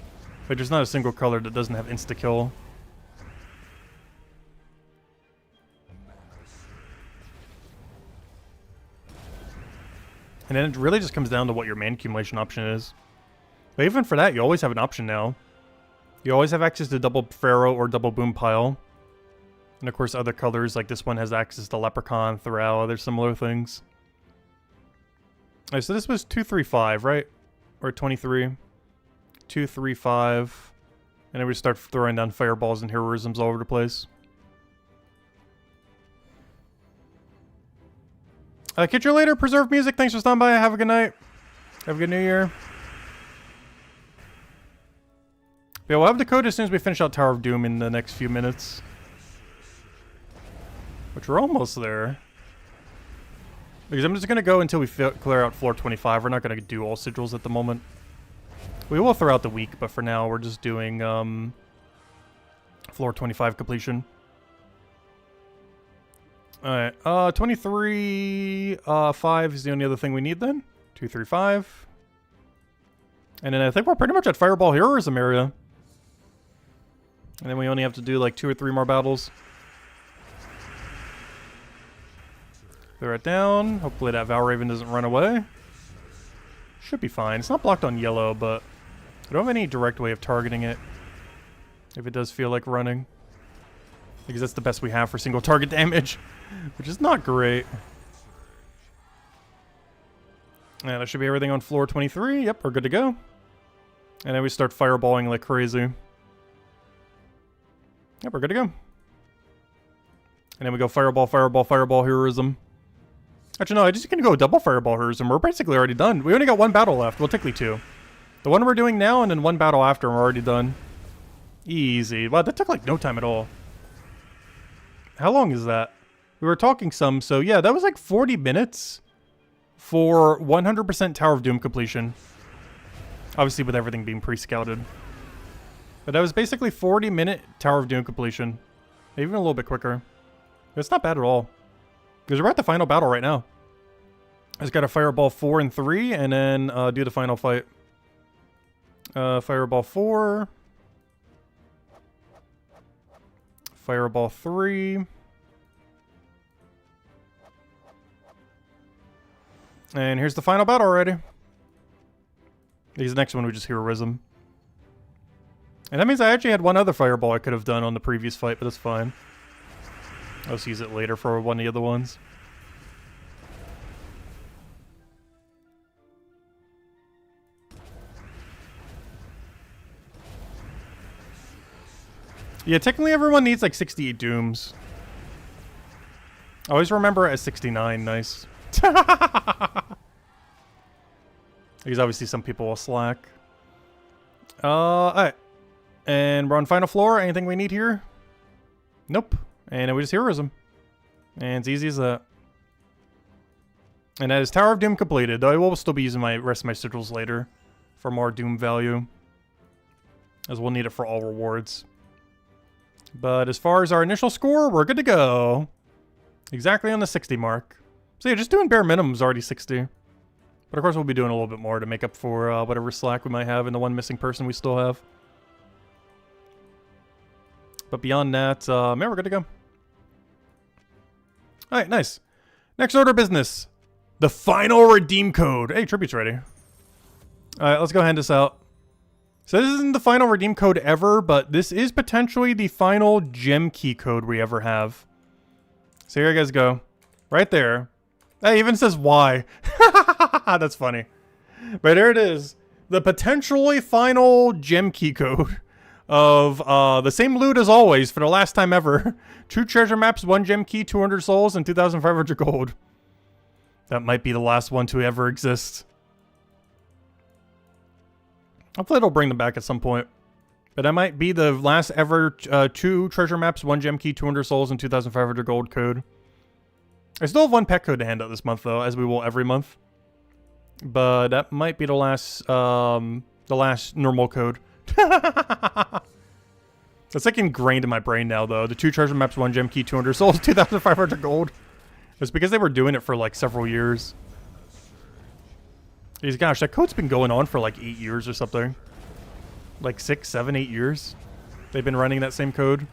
Speaker 1: But there's not a single color that doesn't have insta-kill. And then it really just comes down to what your mana accumulation option is. But even for that, you always have an option now. You always have access to double Pharaoh or double Boom Pile. And of course other colors like this one has access to Leprechaun, Thrall, other similar things. Alright, so this was 235, right? Or 23. 235. And then we start throwing down fireballs and heroisms all over the place. Catch you later, Preserve Music. Thanks for stopping by. Have a good night. Have a good New Year. Yeah, we'll have the code as soon as we finish out Tower of Doom in the next few minutes. Which we're almost there. Because I'm just going to go until we clear out floor 25. We're not going to do all sigils at the moment. We will throughout the week, but for now we're just doing floor 25 completion. Alright, 23, 5 is the only other thing we need then. 2, 3, 5. And then I think we're pretty much at Fireball Heroism area. And then we only have to do like 2 or 3 more battles. Clear it down. Hopefully that Valraven doesn't run away. Should be fine. It's not blocked on yellow, but I don't have any direct way of targeting it. If it does feel like running. Because that's the best we have for single target damage. Which is not great. And that should be everything on floor 23. Yep, we're good to go. And then we start fireballing like crazy. Yep, we're good to go. And then we go fireball, fireball, fireball, heroism. Actually, no, I just gonna go double fireball heroism. We're basically already done. We only got 1 battle left. Well, technically 2. The one we're doing now and then 1 battle after, and we're already done. Easy. Wow, that took like no time at all. How long is that? We were talking some, so yeah, that was like 40 minutes for 100% Tower of Doom completion. Obviously with everything being pre-scouted. But that was basically 40-minute Tower of Doom completion. Maybe even a little bit quicker. It's not bad at all. Because we're at the final battle right now. I just got to Fireball 4 and 3, and then do the final fight. Fireball 4. Fireball 3. And here's the final battle already. Because the next one we just heroism. And that means I actually had 1 other fireball I could have done on the previous fight, but that's fine. I'll just use it later for one of the other ones. Yeah, technically everyone needs like 68 dooms. I always remember it as 69, nice. Because obviously some people will slack. Alright. And we're on final floor. Anything we need here? Nope. And then we just heroism. And it's easy as that. And that is Tower of Doom completed. Though I will still be using my rest of my sigils later for more Doom value. As we'll need it for all rewards. But as far as our initial score, we're good to go. Exactly on the 60 mark. So yeah, just doing bare minimum is already 60. But of course we'll be doing a little bit more to make up for whatever slack we might have in the 1 missing person we still have. But beyond that, man, we're good to go. Alright, nice. Next order of business. The final redeem code. Hey, tribute's ready. Alright, let's go hand this out. So this isn't the final redeem code ever, but this is potentially the final gem key code we ever have. So here you guys go. Right there. That even says why. That's funny. But there it is. The potentially final gem key code of the same loot as always for the last time ever. 2 treasure maps, 1 gem key, 200 souls, and 2,500 gold. That might be the last one to ever exist. Hopefully it'll bring them back at some point. But that might be the last ever 2 treasure maps, 1 gem key, 200 souls, and 2,500 gold code. I still have 1 pet code to hand out this month though, as we will every month. But that might be the last normal code. It's like ingrained in my brain now though. The 2 treasure maps, 1 gem key, 200 souls, 2,500 gold. It's because they were doing it for like several years. Gosh, that code's been going on for like 8 years or something. Like 6, 7, 8 years. They've been running that same code.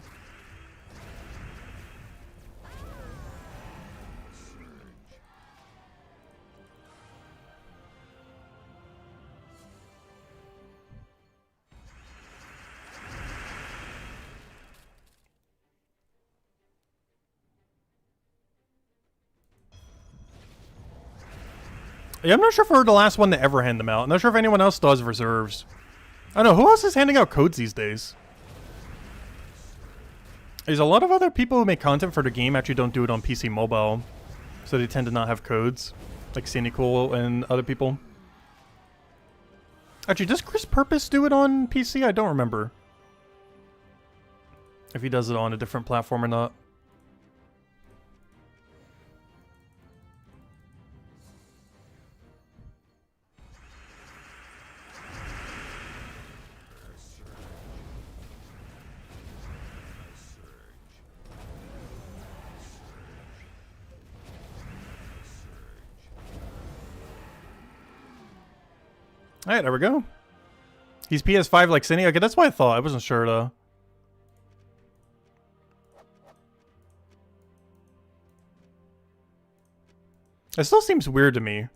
Speaker 1: Yeah, I'm not sure if we're the last one to ever hand them out. I'm not sure if anyone else does reserves. I don't know, who else is handing out codes these days? There's a lot of other people who make content for the game actually don't do it on PC mobile. So they tend to not have codes. Like Cynical and other people. Actually, does Chris Purpose do it on PC? I don't remember. If he does it on a different platform or not. Alright, there we go. He's PS5 like Cindy? Okay, that's what I thought. I wasn't sure though. It still seems weird to me.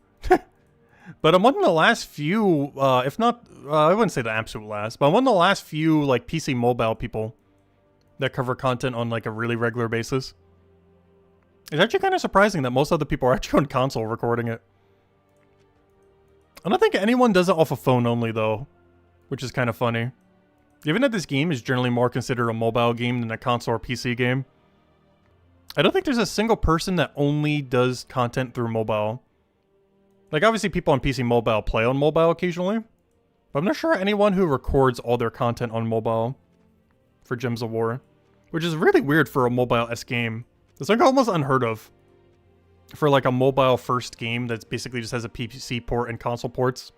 Speaker 1: But I'm one of the last few, if not, I wouldn't say the absolute last, but I'm one of the last few like PC mobile people that cover content on like a really regular basis. It's actually kind of surprising that most other people are actually on console recording it. I don't think anyone does it off a phone only though, which is kind of funny. Given that this game is generally more considered a mobile game than a console or PC game, I don't think there's a single person that only does content through mobile. Like obviously people on PC mobile play on mobile occasionally, but I'm not sure anyone who records all their content on mobile for Gems of War, which is really weird for a mobile-esque game. It's like almost unheard of for like a mobile first game that's basically just has a PC port and console ports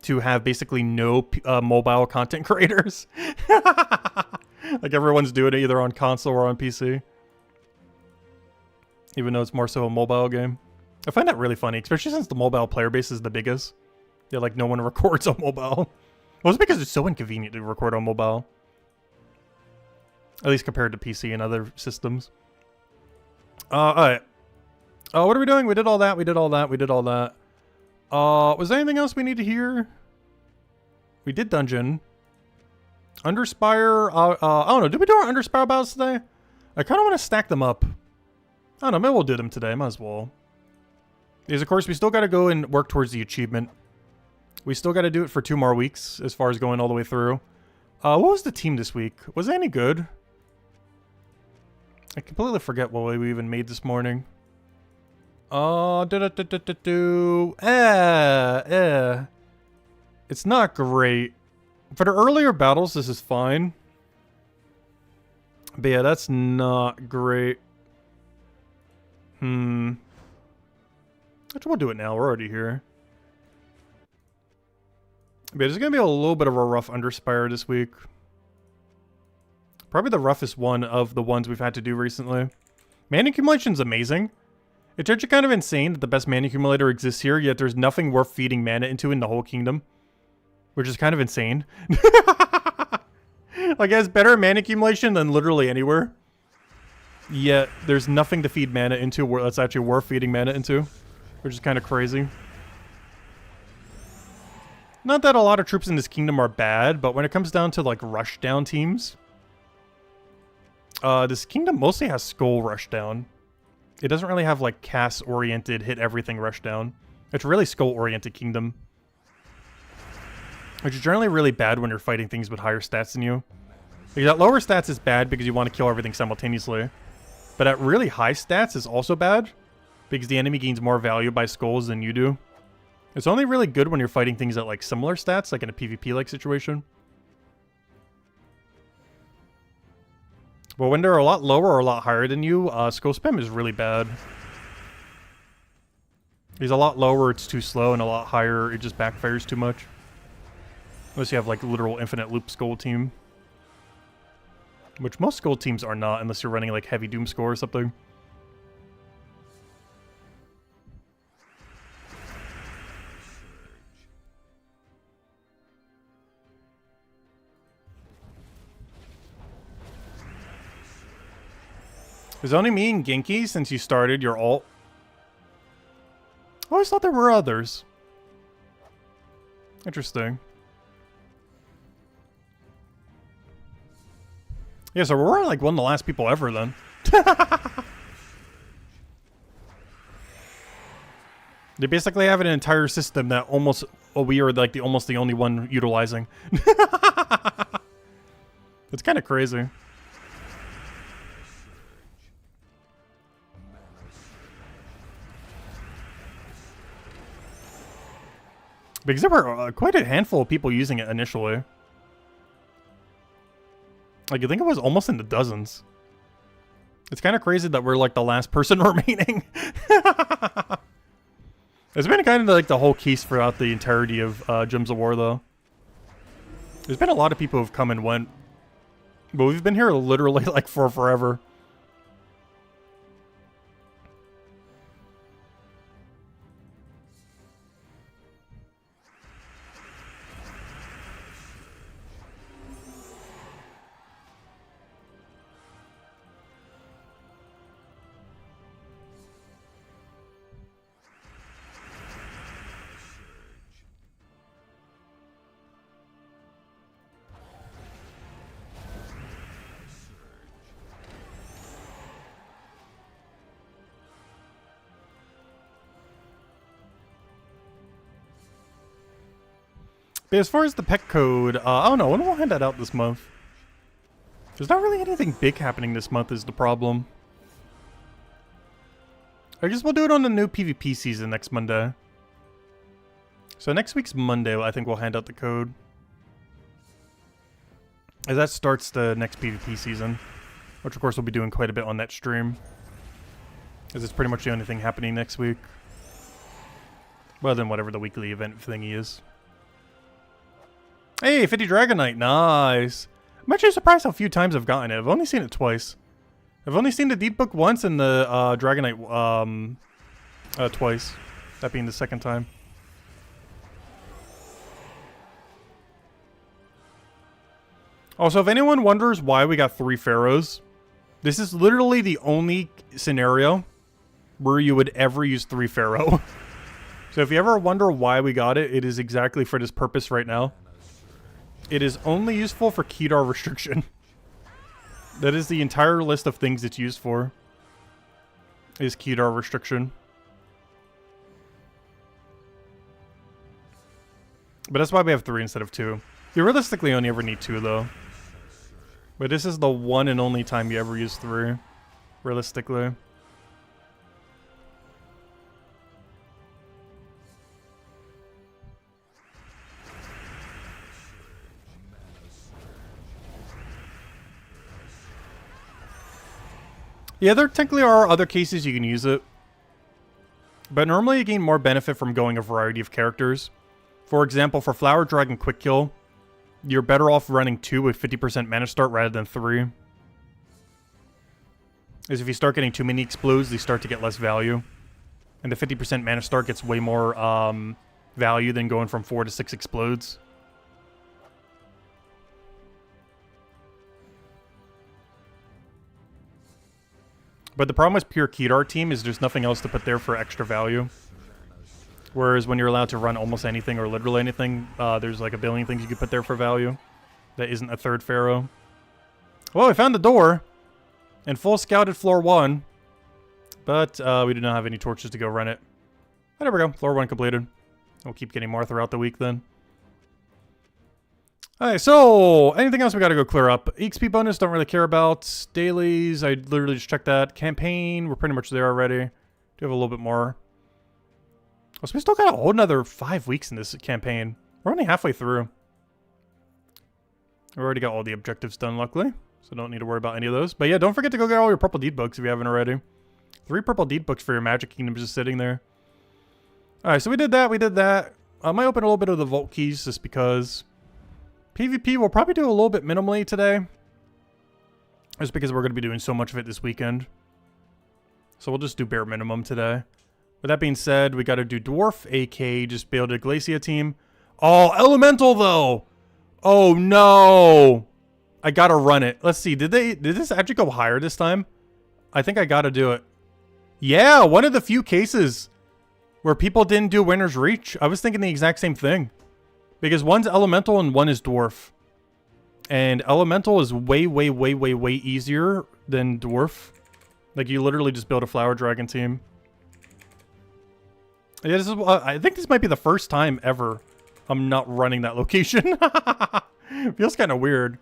Speaker 1: to have basically no mobile content creators. Like everyone's doing it either on console or on PC. Even though it's more so a mobile game. I find that really funny, especially since the mobile player base is the biggest. Yeah, like no one records on mobile. Well, it's because it's so inconvenient to record on mobile. At least compared to PC and other systems. Alright. What are we doing? We did all that, we did all that, we did all that. Was there anything else we need to hear? We did dungeon. Underspire, I don't know, did we do our Underspire battles today? I kind of want to stack them up. I don't know, maybe we'll do them today, might as well. Because of course we still got to go and work towards the achievement. We still got to do it for 2 more weeks, as far as going all the way through. What was the team this week? Was it any good? I completely forget what we even made this morning. It's not great. For the earlier battles, this is fine. But yeah, that's not great. Actually, we'll do it now. We're already here. But it's going to be a little bit of a rough Underspire this week. Probably the roughest one of the ones we've had to do recently. Mana accumulation's amazing. It's actually kind of insane that the best mana accumulator exists here, yet there's nothing worth feeding mana into in the whole kingdom. Which is kind of insane. Like, it has better mana accumulation than literally anywhere. Yet, there's nothing to feed mana into that's actually worth feeding mana into. Which is kind of crazy. Not that a lot of troops in this kingdom are bad, but when it comes down to, like, rushdown teams... this kingdom mostly has skull rushdown. It doesn't really have, like, cast-oriented, hit-everything rushdown. It's a really skull-oriented kingdom. Which is generally really bad when you're fighting things with higher stats than you. Because at lower stats is bad because you want to kill everything simultaneously. But at really high stats is also bad. Because the enemy gains more value by skulls than you do. It's only really good when you're fighting things at, like, similar stats, like in a PvP-like situation. But when they're a lot lower or a lot higher than you, skull spam is really bad. He's a lot lower, it's too slow, and a lot higher, it just backfires too much. Unless you have, like, literal infinite loop skull team. Which most skull teams are not, unless you're running, like, heavy doom score or something. There's only me and Genki since you started your ult. I always thought there were others. Interesting. Yeah, so we're like one of the last people ever then. They basically have an entire system that almost we are like almost the only one utilizing. It's kind of crazy. Because there were quite a handful of people using it initially. Like, I think it was almost in the dozens. It's kind of crazy that we're like the last person remaining. It's been kind of like the whole case throughout the entirety of Gems of War, though. There's been a lot of people who've come and went. But we've been here literally like for forever. But as far as the pet code, I don't know, when we'll hand that out this month. There's not really anything big happening this month is the problem. I guess we'll do it on the new PvP season next Monday. So next week's Monday, I think we'll hand out the code. As that starts the next PvP season. Which of course we'll be doing quite a bit on that stream. As it's pretty much the only thing happening next week. Well, then whatever the weekly event thingy is. Hey, 50 Dragonite, nice. I'm actually surprised how few times I've gotten it. I've only seen it twice. I've only seen the deed book once and the Dragonite twice. That being the second time. Also, if anyone wonders why we got 3 pharaohs, this is literally the only scenario where you would ever use 3 pharaoh. So if you ever wonder why we got it, it is exactly for this purpose right now. It is only useful for Kedar restriction. That is the entire list of things it's used for. Is Kedar restriction. But that's why we have 3 instead of 2. You realistically only ever need 2 though. But this is the one and only time you ever use 3. Realistically. Yeah, there technically are other cases you can use it. But normally you gain more benefit from going a variety of characters. For example, for Flower Dragon Quick Kill, you're better off running 2 with 50% mana start rather than 3. As if you start getting too many explodes, they start to get less value. And the 50% mana start gets way more value than going from 4 to 6 explodes. But the problem with pure Kedar team is there's nothing else to put there for extra value. Whereas when you're allowed to run almost anything or literally anything, there's like a billion things you could put there for value. That isn't a 3rd pharaoh. Well, we found the door. And full scouted floor 1. But we do not have any torches to go run it. Oh, there we go. Floor 1 completed. We'll keep getting more throughout the week then. Alright, so anything else we gotta go clear up? XP bonus, don't really care about. Dailies, I literally just checked that. Campaign, we're pretty much there already. Do have a little bit more. Oh, so we still got a whole another 5 weeks in this campaign. We're only halfway through. We already got all the objectives done, luckily. So don't need to worry about any of those. But yeah, don't forget to go get all your purple deed books if you haven't already. 3 purple deed books for your Magic Kingdoms just sitting there. Alright, so we did that, I might open a little bit of the vault keys just because... PvP we'll probably do a little bit minimally today. Just because we're going to be doing so much of it this weekend. So we'll just do bare minimum today. With that being said, we got to do Dwarf, AK, just build a Glacia team. Oh, Elemental though! Oh no! I gotta run it. Let's see, did this actually go higher this time? I think I gotta do it. Yeah, one of the few cases where people didn't do Winter's Reach. I was thinking the exact same thing. Because one's Elemental and one is Dwarf. And Elemental is way, way, way, way, way easier than Dwarf. Like, you literally just build a Flower Dragon team. Yeah, this is, I think this might be the first time ever I'm not running that location. Feels kind of weird.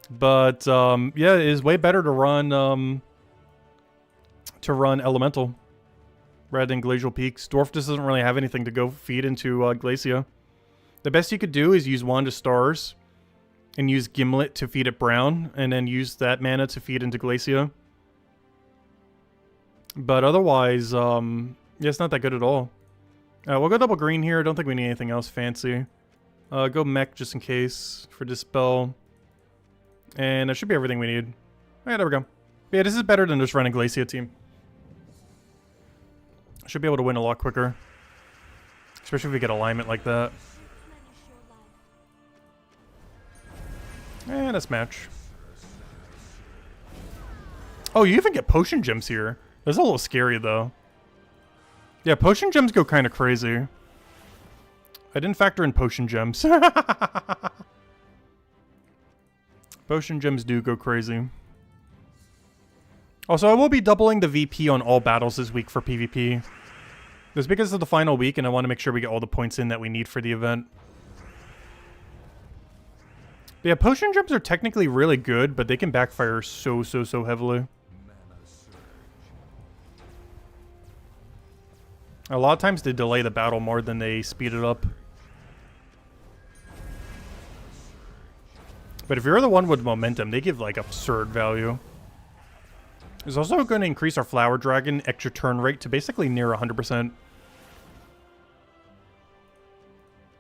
Speaker 1: But, yeah, it is way better to run Elemental rather than Glacial Peaks. Dwarf just doesn't really have anything to go feed into Glacia. The best you could do is use Wand of Stars and use Gimlet to feed it brown, and then use that mana to feed into Glacia. But otherwise, yeah, it's not that good at all. We'll go double green here. I don't think we need anything else fancy. Go mech just in case for Dispel. And that should be everything we need. Alright, there we go. Yeah, this is better than just running Glacia team. Should be able to win a lot quicker. Especially if we get alignment like that. And let's match. Oh, you even get potion gems here. That's a little scary though. Yeah, potion gems go kind of crazy. I didn't factor in potion gems. Potion gems do go crazy. Also, I will be doubling the VP on all battles this week for PvP. It's because of the final week, and I want to make sure we get all the points in that we need for the event. But yeah, potion gems are technically really good, but they can backfire so heavily. A lot of times they delay the battle more than they speed it up. But if you're the one with momentum, they give like absurd value. It's also going to increase our Flower Dragon extra turn rate to basically near 100%.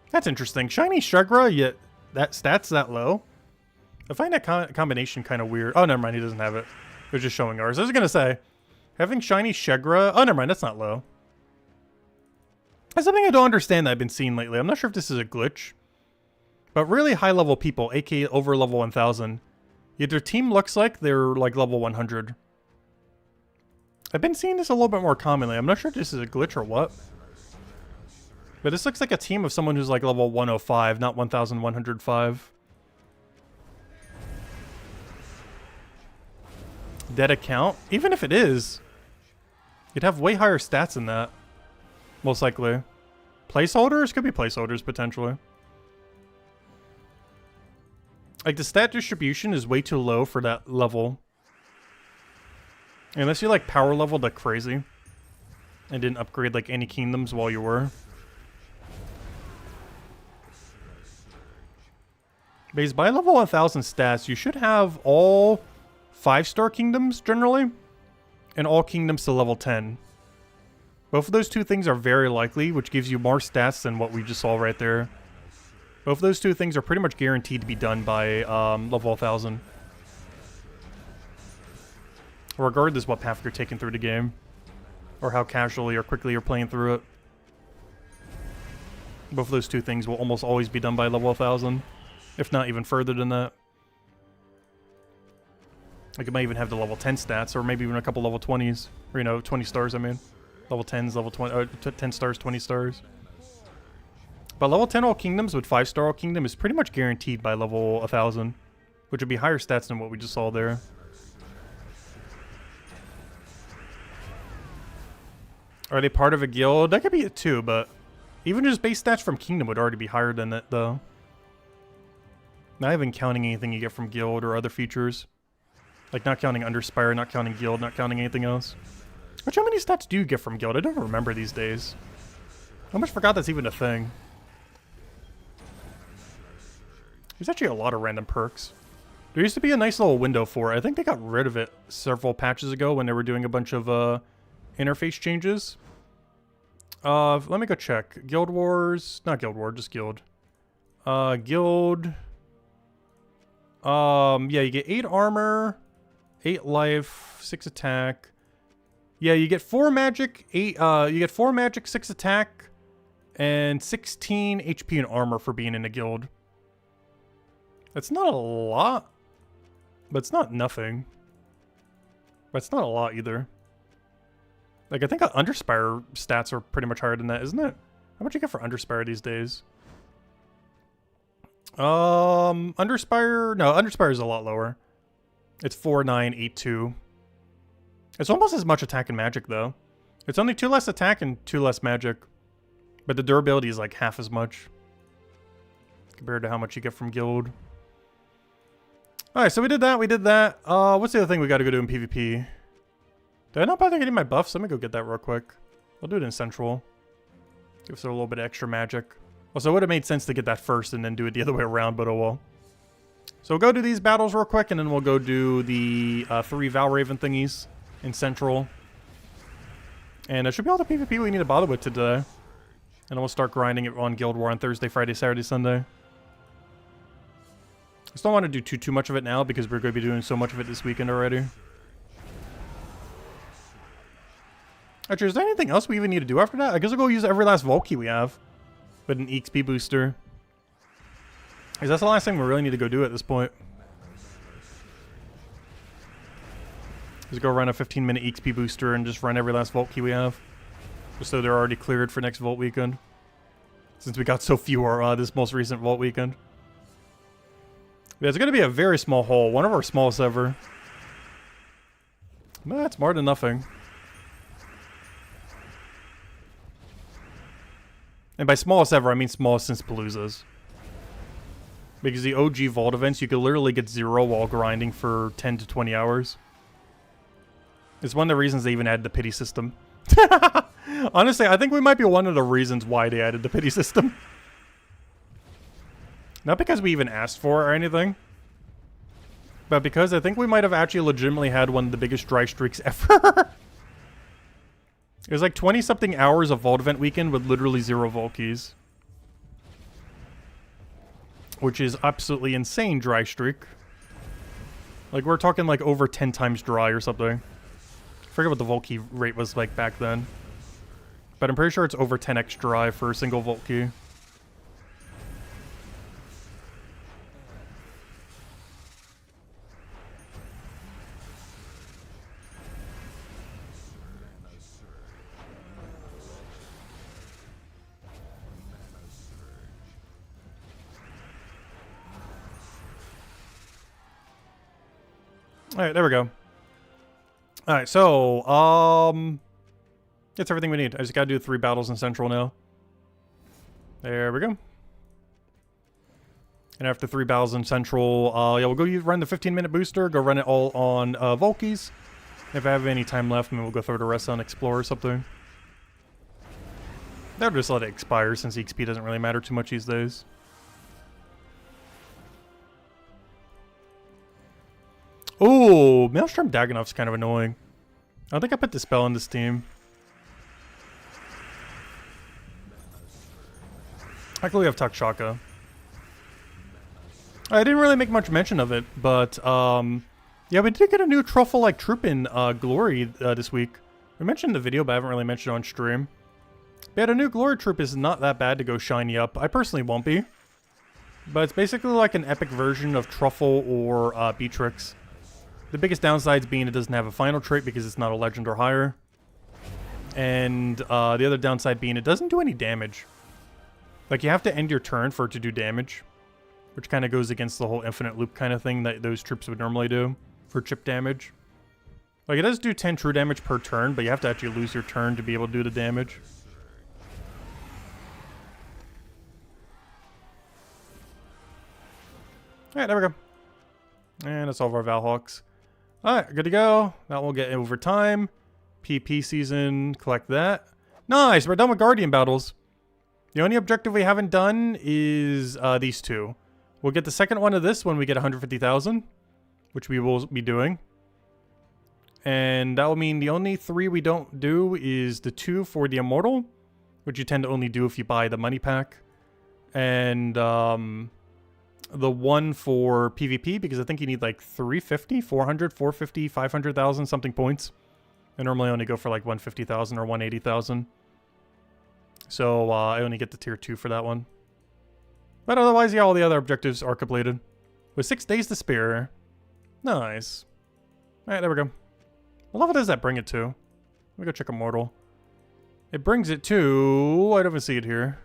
Speaker 1: That's interesting. Shiny Shegra, yet that stat's that low? I find that combination kind of weird. Oh, never mind. He doesn't have it. They're just showing ours. I was going to say, having Shiny Shegra... Oh, never mind. That's not low. That's something I don't understand that I've been seeing lately. I'm not sure if this is a glitch. But really high level people, aka over level 1000, yet their team looks like they're like level 100. I've been seeing this a little bit more commonly. I'm not sure if this is a glitch or what. But this looks like a team of someone who's like level 105, not 1105. Dead account? Even if it is, you'd have way higher stats than that. Most likely. Placeholders? Could be placeholders, potentially. Like, the stat distribution is way too low for that level. Unless you, like, power leveled like crazy. And didn't upgrade, like, any kingdoms while you were. Because by level 1000 stats, you should have all 5-star kingdoms, generally. And all kingdoms to level 10. Both of those two things are very likely, which gives you more stats than what we just saw right there. Both of those two things are pretty much guaranteed to be done by level 1000. Regardless what path you're taking through the game. Or how casually or quickly you're playing through it. Both of those two things will almost always be done by level 1000. If not even further than that. Like it might even have the level 10 stats, or maybe even a couple level 20s. Or, you know, 20 stars, I mean. Level 10s, level 20, 10 stars, 20 stars. But level 10 all kingdoms with 5-star all kingdom is pretty much guaranteed by level 1000. Which would be higher stats than what we just saw there. Are they part of a guild? That could be it too, but even just base stats from kingdom would already be higher than that though. Not even counting anything you get from guild or other features. Like not counting Underspire, not counting guild, not counting anything else. Which, how many stats do you get from guild? I don't remember these days. I almost forgot that's even a thing. There's actually a lot of random perks. There used to be a nice little window for it. I think they got rid of it several patches ago when they were doing a bunch of interface changes. Let me go check. Guild Wars, not Guild War, just Guild. Guild. Yeah, you get 8 armor, 8 life, 6 attack. Yeah, you get 4 magic, 8. You get 4 magic, 6 attack, and 16 HP and armor for being in a guild. That's not a lot, but it's not nothing. But it's not a lot either. Like I think Underspire stats are pretty much higher than that, isn't it? How much you get for Underspire these days? Underspire, no, Underspire is a lot lower. It's 4982. It's almost as much attack and magic, though. It's only 2 less attack and 2 less magic. But the durability is like half as much. Compared to how much you get from guild. Alright, so we did that, what's the other thing we gotta go do in PvP? Did I not bother getting my buffs? Let me go get that real quick. I'll do it in Central. Give us a little bit of extra magic. Also, it would have made sense to get that first and then do it the other way around, but oh well. So we'll go do these battles real quick, and then we'll go do the 3 Valraven thingies in Central. And it should be all the PvP we need to bother with today. And then we'll start grinding it on Guild War on Thursday, Friday, Saturday, Sunday. I just don't want to do too much of it now because we're going to be doing so much of it this weekend already. Actually, is there anything else we even need to do after that? I guess I'll go use every last Volkey we have with an EXP booster. Because that's the last thing we really need to go do at this point. Just go run a 15-minute EXP booster and just run every last Vault key we have. Just so they're already cleared for next Vault weekend. Since we got so few this most recent Vault weekend. Yeah, it's going to be a very small haul. One of our smallest ever. That's more than nothing. And by smallest ever, I mean smallest since Palooza's. Because the OG Vault events, you could literally get 0 while grinding for 10 to 20 hours. It's one of the reasons they even added the pity system. Honestly, I think we might be one of the reasons why they added the pity system. Not because we even asked for it or anything. But because I think we might have actually legitimately had one of the biggest dry streaks ever. It was like 20-something hours of Vault event weekend with literally 0 Vault keys. Which is absolutely insane dry streak. Like, we're talking like over 10 times dry or something. I forget what the Vault key rate was like back then. But I'm pretty sure it's over 10x dry for a single Vault key. Alright, there we go. Alright, so, that's everything we need. I just gotta do 3 battles in Central now. There we go. And after 3 battles in Central, yeah, we'll go run the 15-minute booster, go run it all on Volkies. If I have any time left, maybe we'll go throw the rest on Explorer or something. They'll just let it expire since XP doesn't really matter too much these days. Oh, Maelstrom Dagonoff's kind of annoying. I don't think I put the spell in this team. Luckily we have Takshaka. I didn't really make much mention of it, but yeah, we did get a new truffle-like troop in Glory this week. We mentioned in the video, but I haven't really mentioned it on stream. But yeah, the new Glory troop is not that bad to go shiny up. I personally won't be. But it's basically like an epic version of Truffle or Beatrix. The biggest downsides being it doesn't have a final trait because it's not a legend or higher. And the other downside being it doesn't do any damage. Like, you have to end your turn for it to do damage. Which kind of goes against the whole infinite loop kind of thing that those troops would normally do for chip damage. Like, it does do 10 true damage per turn, but you have to actually lose your turn to be able to do the damage. Alright, there we go. And that's all of our Valhawks. Alright, good to go. That will get over time. PP season, collect that. Nice, we're done with Guardian battles. The only objective we haven't done is these 2. We'll get the second one of this when we get 150,000, which we will be doing. And that will mean the only 3 we don't do is the 2 for the Immortal, which you tend to only do if you buy the money pack. And the 1 for PvP, because I think you need like 350, 400, 450, 500,000 something points. I normally only go for like 150,000 or 180,000. So I only get the tier 2 for that one. But otherwise, yeah, all the other objectives are completed. With 6 days to spare. Nice. Alright, there we go. What level does that bring it to? Let me go check Immortal. It brings it to... I don't even see it here.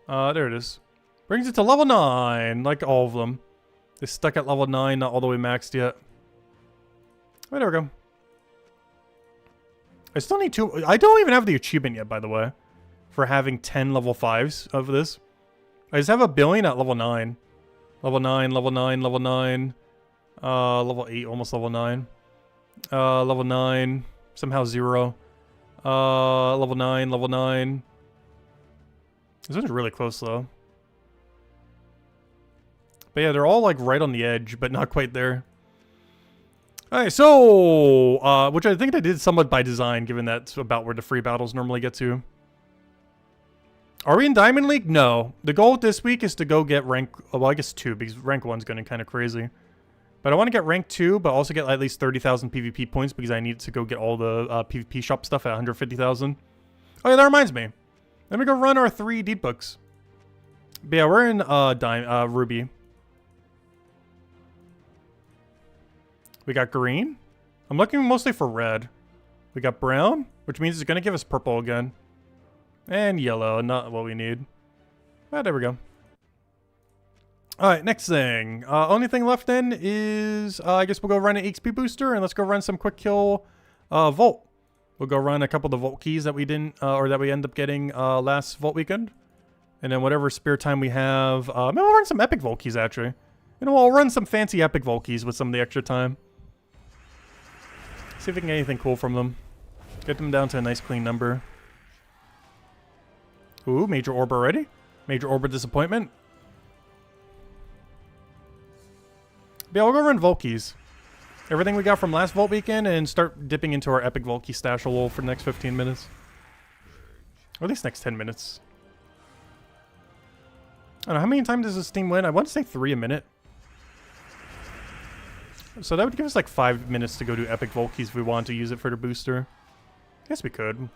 Speaker 1: There it is. Brings it to level 9, like all of them. It's stuck at level 9, not all the way maxed yet. Oh, there we go. I still need 2... I don't even have the achievement yet, by the way. For having 10 level 5s of this. I just have a billion at level 9. Level 9, level 9, level 9. Level 8, almost level 9. Level 9. Somehow 0. Level 9, level 9. This one's really close though. But yeah, they're all like right on the edge, but not quite there. Alright, so, which I think I did somewhat by design, given that's about where the free battles normally get to. Are we in Diamond League? No. The goal this week is to go get rank, well, I guess 2, because rank 1's going to be kind of crazy. But I want to get rank 2, but also get at least 30,000 PvP points, because I need to go get all the PvP shop stuff at 150,000. Oh yeah, that reminds me. Let me go run our 3 deed books. But yeah, we're in Ruby. We got green. I'm looking mostly for red. We got brown, which means it's going to give us purple again. And yellow, not what we need. Ah, there we go. Alright, next thing. Only thing left then is, I guess we'll go run an XP booster, and let's go run some quick kill Vault. We'll go run a couple of the Vault keys that we didn't, or that we ended up getting last Vault weekend. And then whatever spare time we have, maybe we'll run some epic Vault keys, actually. You know, I'll run some fancy epic Vault keys with some of the extra time. See if we can get anything cool from them. Get them down to a nice clean number. Ooh, major orb already. Major orb of disappointment. But yeah, we'll go run Vault keys. Everything we got from last Vault weekend and start dipping into our epic Vault key stash a little for the next 15 minutes. Or at least next 10 minutes. I don't know, how many times does this team win? I want to say 3 a minute. So that would give us like 5 minutes to go do epic Vault keys if we want to use it for the booster. I guess we could.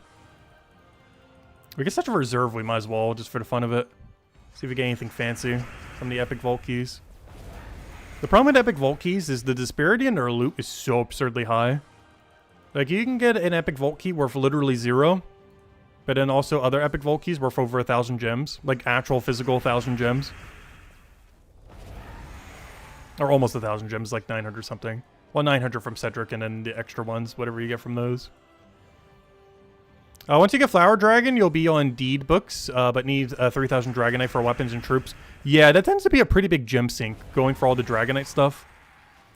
Speaker 1: We get such a reserve, we might as well, just for the fun of it. See if we get anything fancy from the epic Vault keys. The problem with epic Vault keys is the disparity in their loot is so absurdly high. Like, you can get an epic Vault key worth literally 0. But then also other epic Vault keys worth over 1,000 gems. Like, actual physical 1,000 gems. Or almost 1,000 gems, like 900 something. Well, 900 from Cedric and then the extra ones, whatever you get from those. Once you get Flower Dragon, you'll be on deed books, but need 3,000 Dragonite for weapons and troops. Yeah, that tends to be a pretty big gem sink, going for all the Dragonite stuff.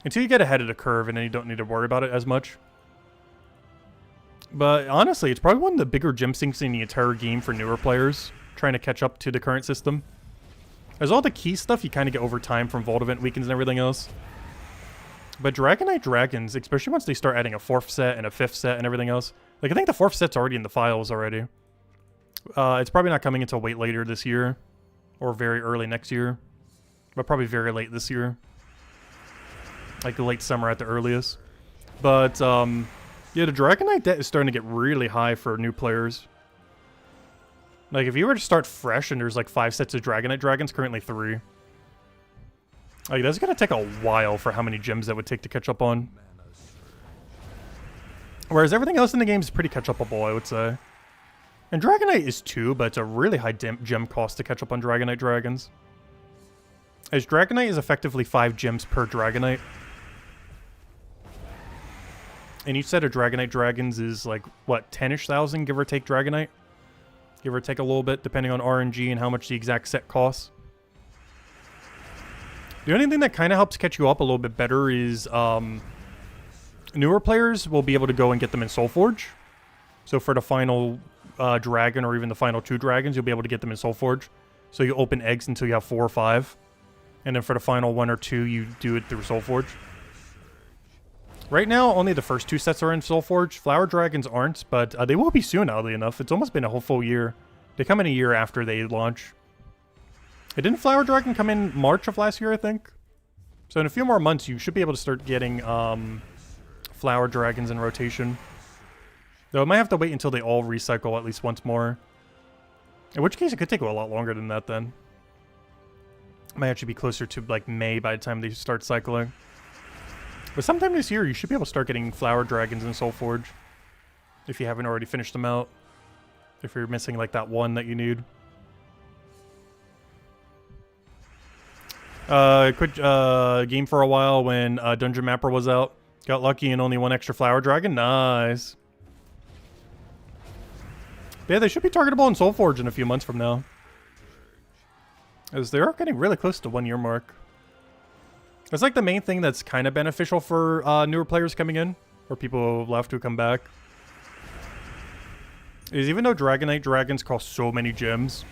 Speaker 1: Until you get ahead of the curve, and then you don't need to worry about it as much. But honestly, it's probably one of the bigger gem sinks in the entire game for newer players, trying to catch up to the current system. There's all the key stuff you kind of get over time from Vault Event weekends and everything else. But Dragonite Dragons, especially once they start adding a 4th set and a 5th set and everything else. Like, I think the 4th set's already in the files already. It's probably not coming until way later this year. Or very early next year. But probably very late this year. Like, the late summer at the earliest. But, yeah, the Dragonite debt is starting to get really high for new players. Like, if you were to start fresh and there's like 5 sets of Dragonite Dragons, currently 3. Like, that's gonna take a while for how many gems that would take to catch up on. Whereas everything else in the game is pretty catch-upable, I would say. And Dragonite is too, but it's a really high gem cost to catch up on Dragonite Dragons. As Dragonite is effectively 5 gems per Dragonite. And each set of Dragonite Dragons is like, what, 10-ish thousand, give or take Dragonite? Give or take a little bit, depending on RNG and how much the exact set costs. The only thing that kind of helps catch you up a little bit better is newer players will be able to go and get them in Soulforge. So for the final dragon or even the final 2 dragons, you'll be able to get them in Soulforge. So you open eggs until you have 4 or 5. And then for the final 1 or 2, you do it through Soulforge. Right now, only the first 2 sets are in Soulforge. Flower Dragons aren't, but they will be soon, oddly enough. It's almost been a whole full year. They come in a year after they launch. Didn't Flower Dragon come in March of last year, I think? So in a few more months, you should be able to start getting Flower Dragons in rotation. Though I might have to wait until they all recycle at least once more. In which case, it could take a lot longer than that then. It might actually be closer to like May by the time they start cycling. But sometime this year, you should be able to start getting Flower Dragons in Soulforge. If you haven't already finished them out. If you're missing like that one that you need. Quit game for a while when Dungeon Mapper was out. Got lucky and only 1 extra Flower Dragon. Nice. But yeah, they should be targetable in Soulforge in a few months from now. As they are getting really close to the 1 year mark. That's like the main thing that's kind of beneficial for newer players coming in. Or people who have left who come back. Is even though Dragonite Dragons cost so many gems,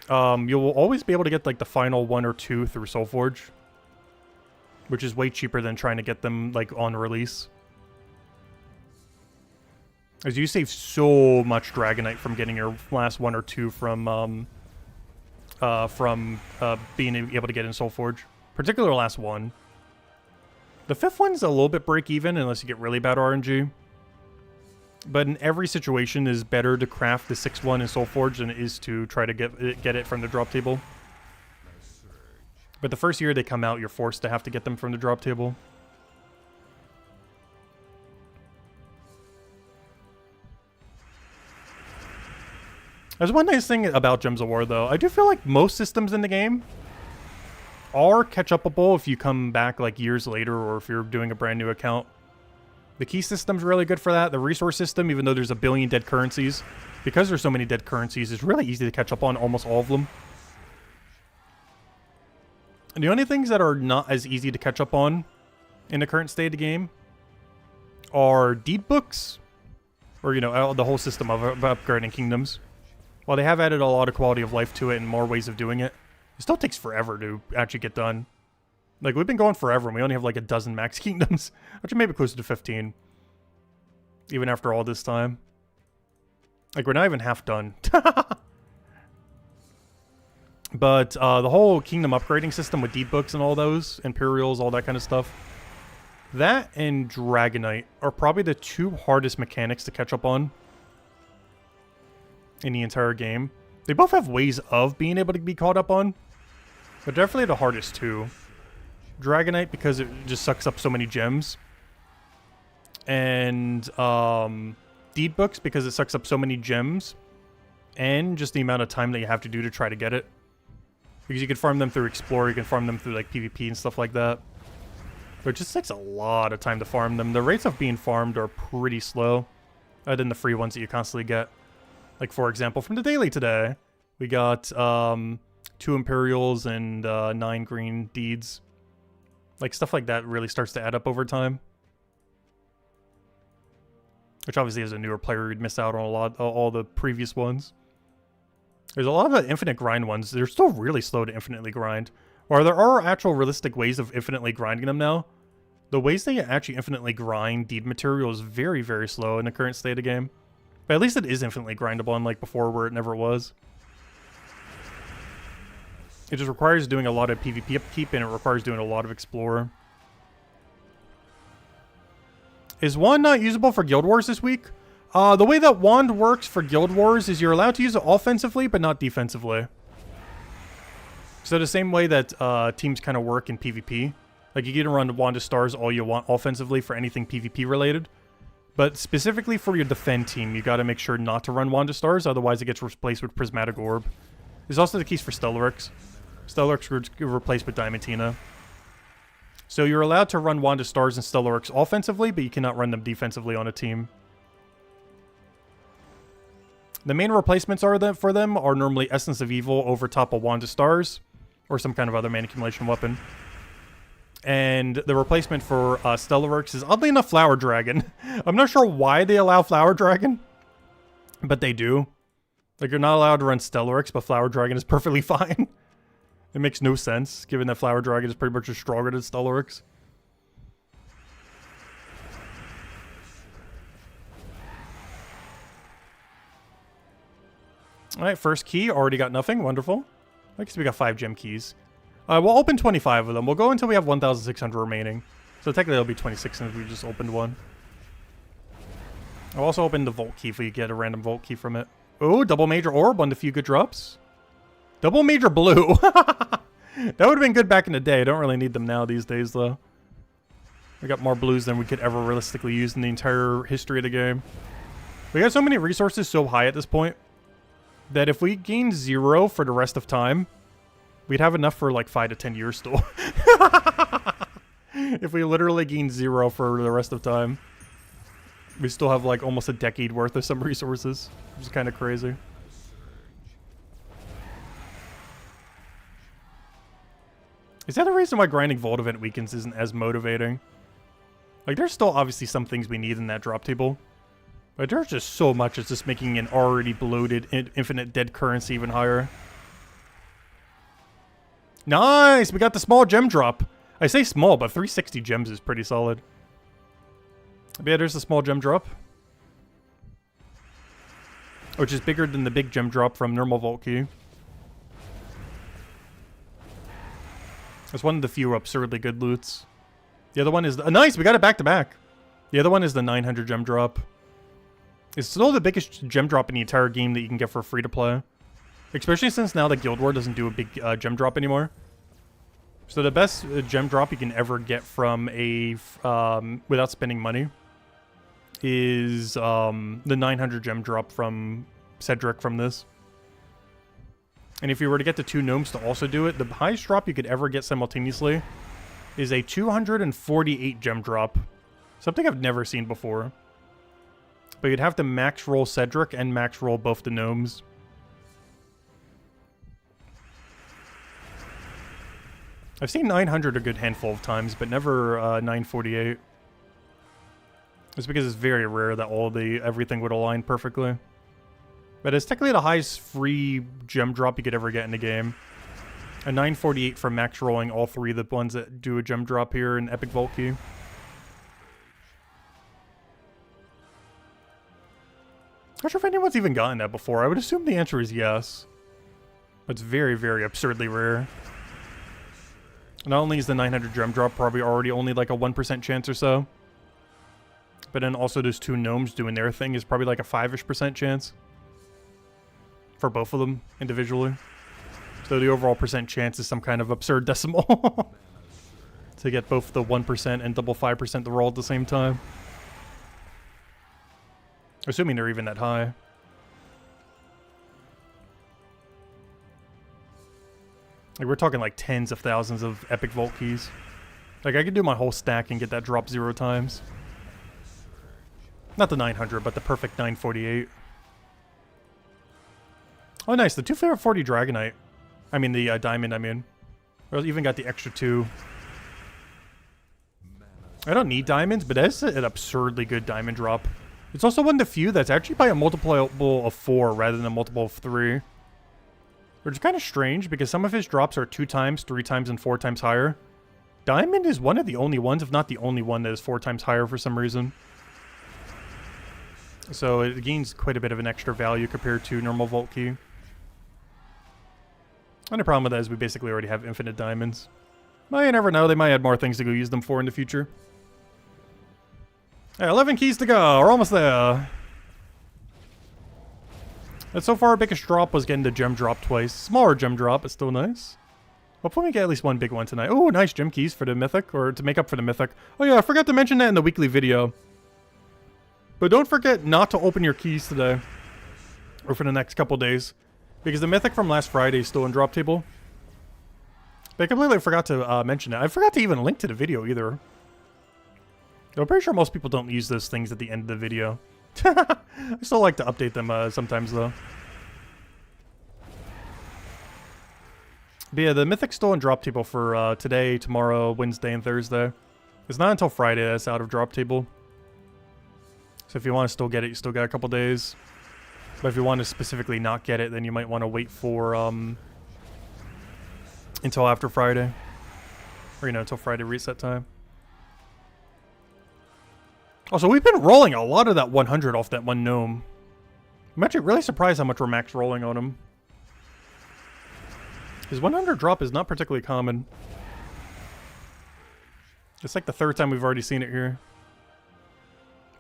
Speaker 1: you'll always be able to get like the final 1 or 2 through Soulforge, which is way cheaper than trying to get them like on release. As you save so much Dragonite from getting your last 1 or 2 from being able to get in Soulforge, particularly the last one. The 5th one's a little bit break even unless you get really bad RNG. But in every situation, it is better to craft the 6th one in Soulforge than it is to try to get it from the drop table. But the first year they come out, you're forced to have to get them from the drop table. There's one nice thing about Gems of War, though. I do feel like most systems in the game are catch-upable if you come back like years later or if you're doing a brand new account. The key system's really good for that. The resource system, even though there's a billion dead currencies, because there's so many dead currencies, it's really easy to catch up on almost all of them. And the only things that are not as easy to catch up on in the current state of the game are deed books, or, you know, the whole system of upgrading kingdoms. While they have added a lot of quality of life to it and more ways of doing it, it still takes forever to actually get done. Like, we've been going forever, and we only have like a dozen max kingdoms. Actually, maybe closer to 15. Even after all this time. Like, we're not even half done. But the whole kingdom upgrading system with deed books and all those, Imperials, all that kind of stuff, that and Dragonite are probably the 2 hardest mechanics to catch up on in the entire game. They both have ways of being able to be caught up on, but definitely the hardest 2. Dragonite because it just sucks up so many gems, and deed books because it sucks up so many gems, and just the amount of time that you have to do to try to get it. Because you can farm them through Explore, you can farm them through like PvP and stuff like that. But it just takes a lot of time to farm them. The rates of being farmed are pretty slow, other than the free ones that you constantly get. Like, for example, from the daily today, we got 2 Imperials and 9 green deeds. Like, stuff like that really starts to add up over time. Which obviously as a newer player, you'd miss out on all the previous ones. There's a lot of the infinite grind ones. They're still really slow to infinitely grind. Or there are actual realistic ways of infinitely grinding them now. The ways they actually infinitely grind deed material is very, very slow in the current state of the game. But at least it is infinitely grindable, unlike before where it never was. It just requires doing a lot of PvP upkeep, and it requires doing a lot of Explorer. Is Wand not usable for Guild Wars this week? The way that Wand works for Guild Wars is you're allowed to use it offensively, but not defensively. So the same way that teams kind of work in PvP. Like, you can run Wand of Stars all you want offensively for anything PvP related. But specifically for your defend team, you gotta make sure not to run Wand of Stars, otherwise it gets replaced with Prismatic Orb. There's also the case for Stellaryx. Stellaryx gets replaced with Diamantina. So you're allowed to run Wand of Stars and Stellaryx offensively, but you cannot run them defensively on a team. The main replacements for them are normally Essence of Evil over top of Wand of Stars, or some kind of other mana accumulation weapon. And the replacement for Stellaryx is, oddly enough, Flower Dragon. I'm not sure why they allow Flower Dragon, but they do. Like, you're not allowed to run Stellaryx, but Flower Dragon is perfectly fine. It makes no sense, given that Flower Dragon is pretty much just stronger than Stellaryx. Alright, first key, already got nothing, wonderful. I guess we got 5 gem keys. We'll open 25 of them. We'll go until we have 1,600 remaining. So technically it'll be 26 since we just opened one. I'll also open the Vault Key if we get a random Vault Key from it. Oh, double Major Orb on a few good drops. Double Major Blue. That would have been good back in the day. I don't really need them now these days, though. We got more blues than we could ever realistically use in the entire history of the game. We got so many resources so high at this point that if we gain 0 for the rest of time, we'd have enough for like 5 to 10 years still. If we literally gain 0 for the rest of time, we still have like almost a decade worth of some resources, which is kind of crazy. Is that a reason why grinding Vault Event Weekends isn't as motivating? Like, there's still obviously some things we need in that drop table. But there's just so much it's just making an already bloated infinite dead currency even higher. Nice! We got the small gem drop. I say small, but 360 gems is pretty solid. But yeah, there's the small gem drop. Which is bigger than the big gem drop from normal Vault Key. It's one of the few absurdly good loots. The other one is... nice! We got it back to back. The other one is the 900 gem drop. It's still the biggest gem drop in the entire game that you can get for free to play. Especially since now that Guild War doesn't do a big gem drop anymore. So the best gem drop you can ever get from a... without spending money is the 900 gem drop from Cedric from this. And if you were to get the 2 gnomes to also do it, the highest drop you could ever get simultaneously is a 248 gem drop. Something I've never seen before. But you'd have to max roll Cedric and max roll both the gnomes. I've seen 900 a good handful of times, but never 948. It's because it's very rare that everything would align perfectly. But it's technically the highest free gem drop you could ever get in the game. A 948 from max rolling all 3 of the ones that do a gem drop here in Epic Vault Key. Not sure if anyone's even gotten that before. I would assume the answer is yes. But it's very, very absurdly rare. Not only is the 900 gem drop probably already only like a 1% chance or so, but then also those 2 gnomes doing their thing is probably like a 5-ish% chance. For both of them individually. So the overall percent chance is some kind of absurd decimal. To get both the 1% and double 5% to roll at the same time. Assuming they're even that high. Like we're talking like tens of thousands of epic vault keys. Like I could do my whole stack and get that drop 0 times. Not the 900, but the perfect 948. Oh, nice. The 240 Dragonite. I mean, the Diamond, I mean. I even got the extra 2. I don't need diamonds, but that's an absurdly good diamond drop. It's also one of the few that's actually by a multiple of 4 rather than a multiple of 3. Which is kind of strange, because some of his drops are 2 times, 3 times, and 4 times higher. Diamond is one of the only ones, if not the only one, that is 4 times higher for some reason. So it gains quite a bit of an extra value compared to normal Vault Key. And the problem with that is we basically already have infinite diamonds. Well, you never know. They might add more things to go use them for in the future. Hey, 11 keys to go. We're almost there. And so far, our biggest drop was getting the gem drop twice. Smaller gem drop, but still nice. Hopefully we get at least one big one tonight. Oh, nice gem keys for the mythic, or to make up for the mythic. Oh yeah, I forgot to mention that in the weekly video. But don't forget not to open your keys today. Or for the next couple days. Because the mythic from last Friday is still in drop table. But I completely forgot to mention it. I forgot to even link to the video either. I'm pretty sure most people don't use those things at the end of the video. I still like to update them sometimes though. But yeah, the mythic's still in drop table for today, tomorrow, Wednesday, and Thursday. It's not until Friday that's out of drop table. So if you want to still get it, you still got a couple days. But if you want to specifically not get it, then you might want to wait for until after Friday. Or, you know, until Friday reset time. Also, we've been rolling a lot of that 100 off that one gnome. I'm actually really surprised how much we're max rolling on him. His 100 drop is not particularly common. It's like the 3rd time we've already seen it here.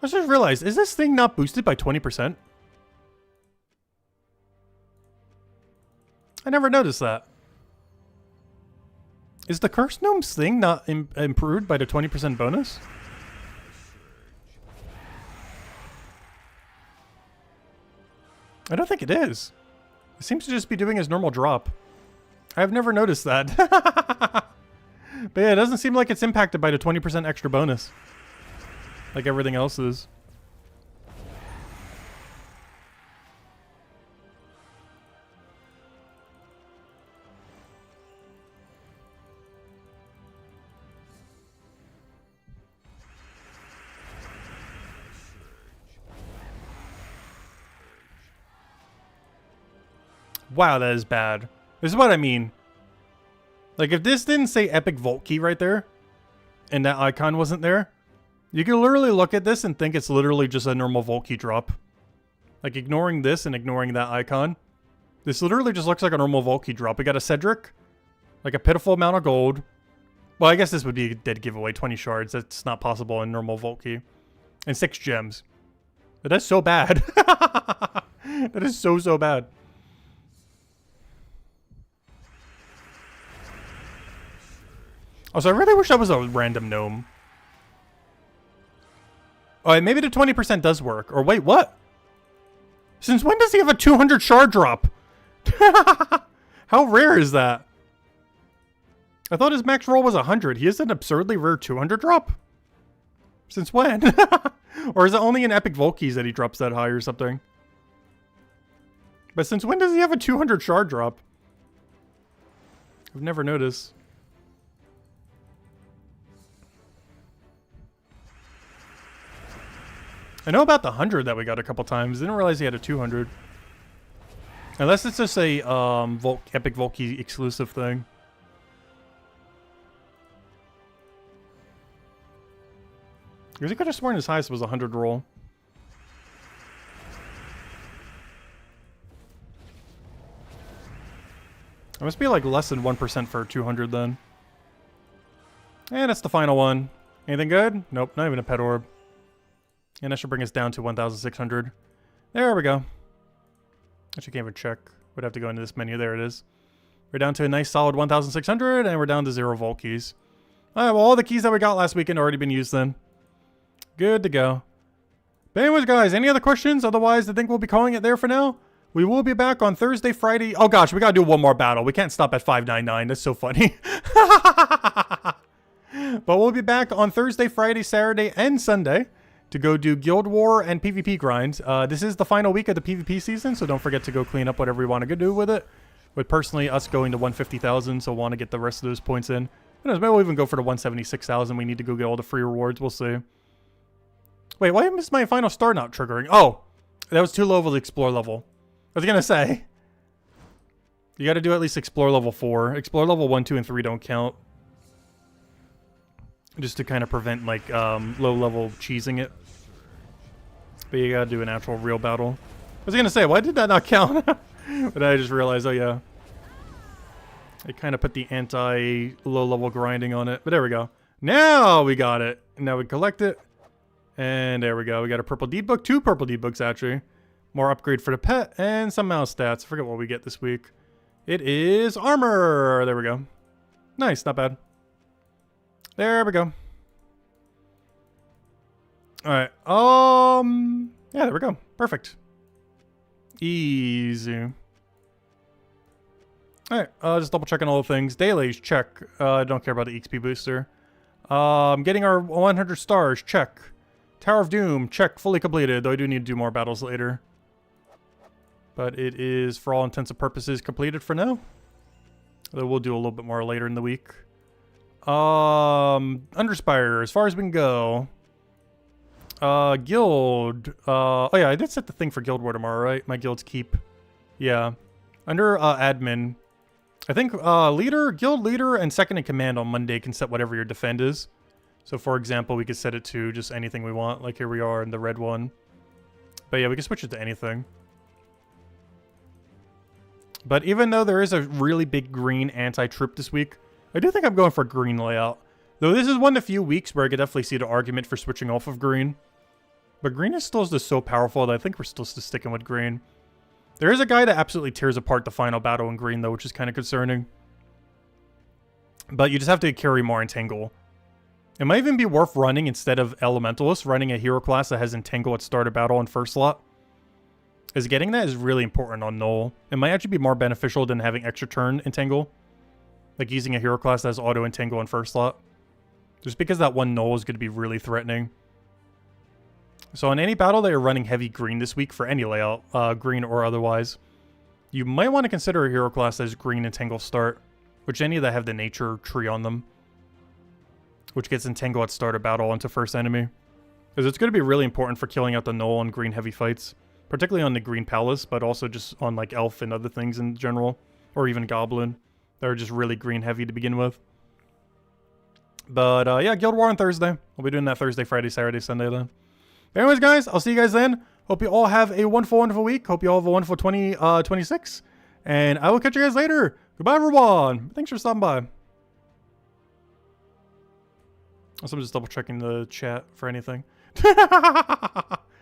Speaker 1: I just realized, is this thing not boosted by 20%? I never noticed that. Is the Curse Gnome's thing not improved by the 20% bonus? I don't think it is. It seems to just be doing his normal drop. I've never noticed that. But yeah, it doesn't seem like it's impacted by the 20% extra bonus. Like everything else is. Wow, that is bad. This is what I mean. Like, if this didn't say Epic Vault Key right there, and that icon wasn't there, you can literally look at this and think it's literally just a normal Vault Key drop. Like, ignoring this and ignoring that icon, this literally just looks like a normal Vault Key drop. We got a Cedric, like a pitiful amount of gold. Well, I guess this would be a dead giveaway, 20 shards. That's not possible in normal Vault Key. And 6 gems. But that's so bad. That is so, so bad. Also, I really wish that was a random gnome. Oh, maybe the 20% does work. Or wait, what? Since when does he have a 200 shard drop? How rare is that? I thought his max roll was 100. He has an absurdly rare 200 drop? Since when? Or is it only in Epic Vault Keys that he drops that high or something? But since when does he have a 200 shard drop? I've never noticed. I know about the 100 that we got a couple times. Didn't realize he had a 200. Unless it's just a Epic Vault Key exclusive thing. Because he could have sworn his highest was 100 roll. It must be like less than 1% for 200 then. And that's the final one. Anything good? Nope, not even a pet orb. And that should bring us down to 1,600. There we go. Actually, can't even check. Would have to go into this menu. There it is. We're down to a nice solid 1,600, and we're down to 0 vault keys. Alright, well, all the keys that we got last weekend already been used then. Good to go. But anyways, guys, any other questions? Otherwise, I think we'll be calling it there for now. We will be back on Thursday, Friday. Oh, gosh, we gotta do one more battle. We can't stop at 599. That's so funny. But we'll be back on Thursday, Friday, Saturday, and Sunday to go do Guild War and PvP grinds. This is the final week of the PvP season, so don't forget to go clean up whatever you want to go do with it. With personally us going to 150,000, so want to get the rest of those points in. Who knows, maybe we'll even go for the 176,000. We need to go get all the free rewards. We'll see. Wait, why missed my final star not triggering? Oh, that was too low of the explore level. I was going to say. You got to do at least explore level 4. Explore level 1, 2, and 3 don't count. Just to kind of prevent, like, low level cheesing it. But you got to do an actual real battle. I was going to say, why did that not count? But I just realized, oh yeah. I kind of put the anti-low level grinding on it. But there we go. Now we got it. Now we collect it. And there we go. We got a purple deed book. 2 purple deed books, actually. More upgrade for the pet. And some mouse stats. I forget what we get this week. It is armor. There we go. Nice. Not bad. There we go. Alright. Yeah, there we go. Perfect. Easy. Alright, just double checking all the things. Dailies, check. Don't care about the XP booster. Getting our 100 stars, check. Tower of Doom, check. Fully completed, though I do need to do more battles later. But it is, for all intents and purposes, completed for now. Though we'll do a little bit more later in the week. Underspire, as far as we can go. Guild. Oh yeah, I did set the thing for Guild War tomorrow, right? My guild's keep. Yeah. Under admin, I think leader, guild leader, and second in command on Monday can set whatever your defend is. So for example, we could set it to just anything we want, like here we are in the red one. But yeah, we can switch it to anything. But even though there is a really big green anti-troop this week, I do think I'm going for a green layout. Though this is one of the few weeks where I could definitely see the argument for switching off of green. But green is still just so powerful that I think we're still sticking with green. There is a guy that absolutely tears apart the final battle in green, though, which is kind of concerning. But you just have to carry more Entangle. It might even be worth running, instead of Elementalist, running a hero class that has Entangle at start of battle and first slot. Because getting that is really important on Null. It might actually be more beneficial than having extra turn Entangle. Like using a hero class that has auto Entangle in first slot. Just because that one Null is going to be really threatening. So in any battle that you're running heavy green this week for any layout, green or otherwise, you might want to consider a hero class that has green Entangle start, which any that have the nature tree on them, which gets Entangle at start of battle onto first enemy. Because it's going to be really important for killing out the Null on green heavy fights, particularly on the green palace, but also just on like elf and other things in general, or even goblin. They're just really green heavy to begin with. But yeah, Guild War on Thursday. We'll be doing that Thursday, Friday, Saturday, Sunday then. But anyways, guys, I'll see you guys then. Hope you all have a wonderful, wonderful week. Hope you all have a wonderful 2026. And I will catch you guys later. Goodbye, everyone. Thanks for stopping by. Also, I'm just double checking the chat for anything.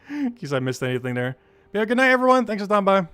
Speaker 1: In case I missed anything there. But yeah, good night, everyone. Thanks for stopping by.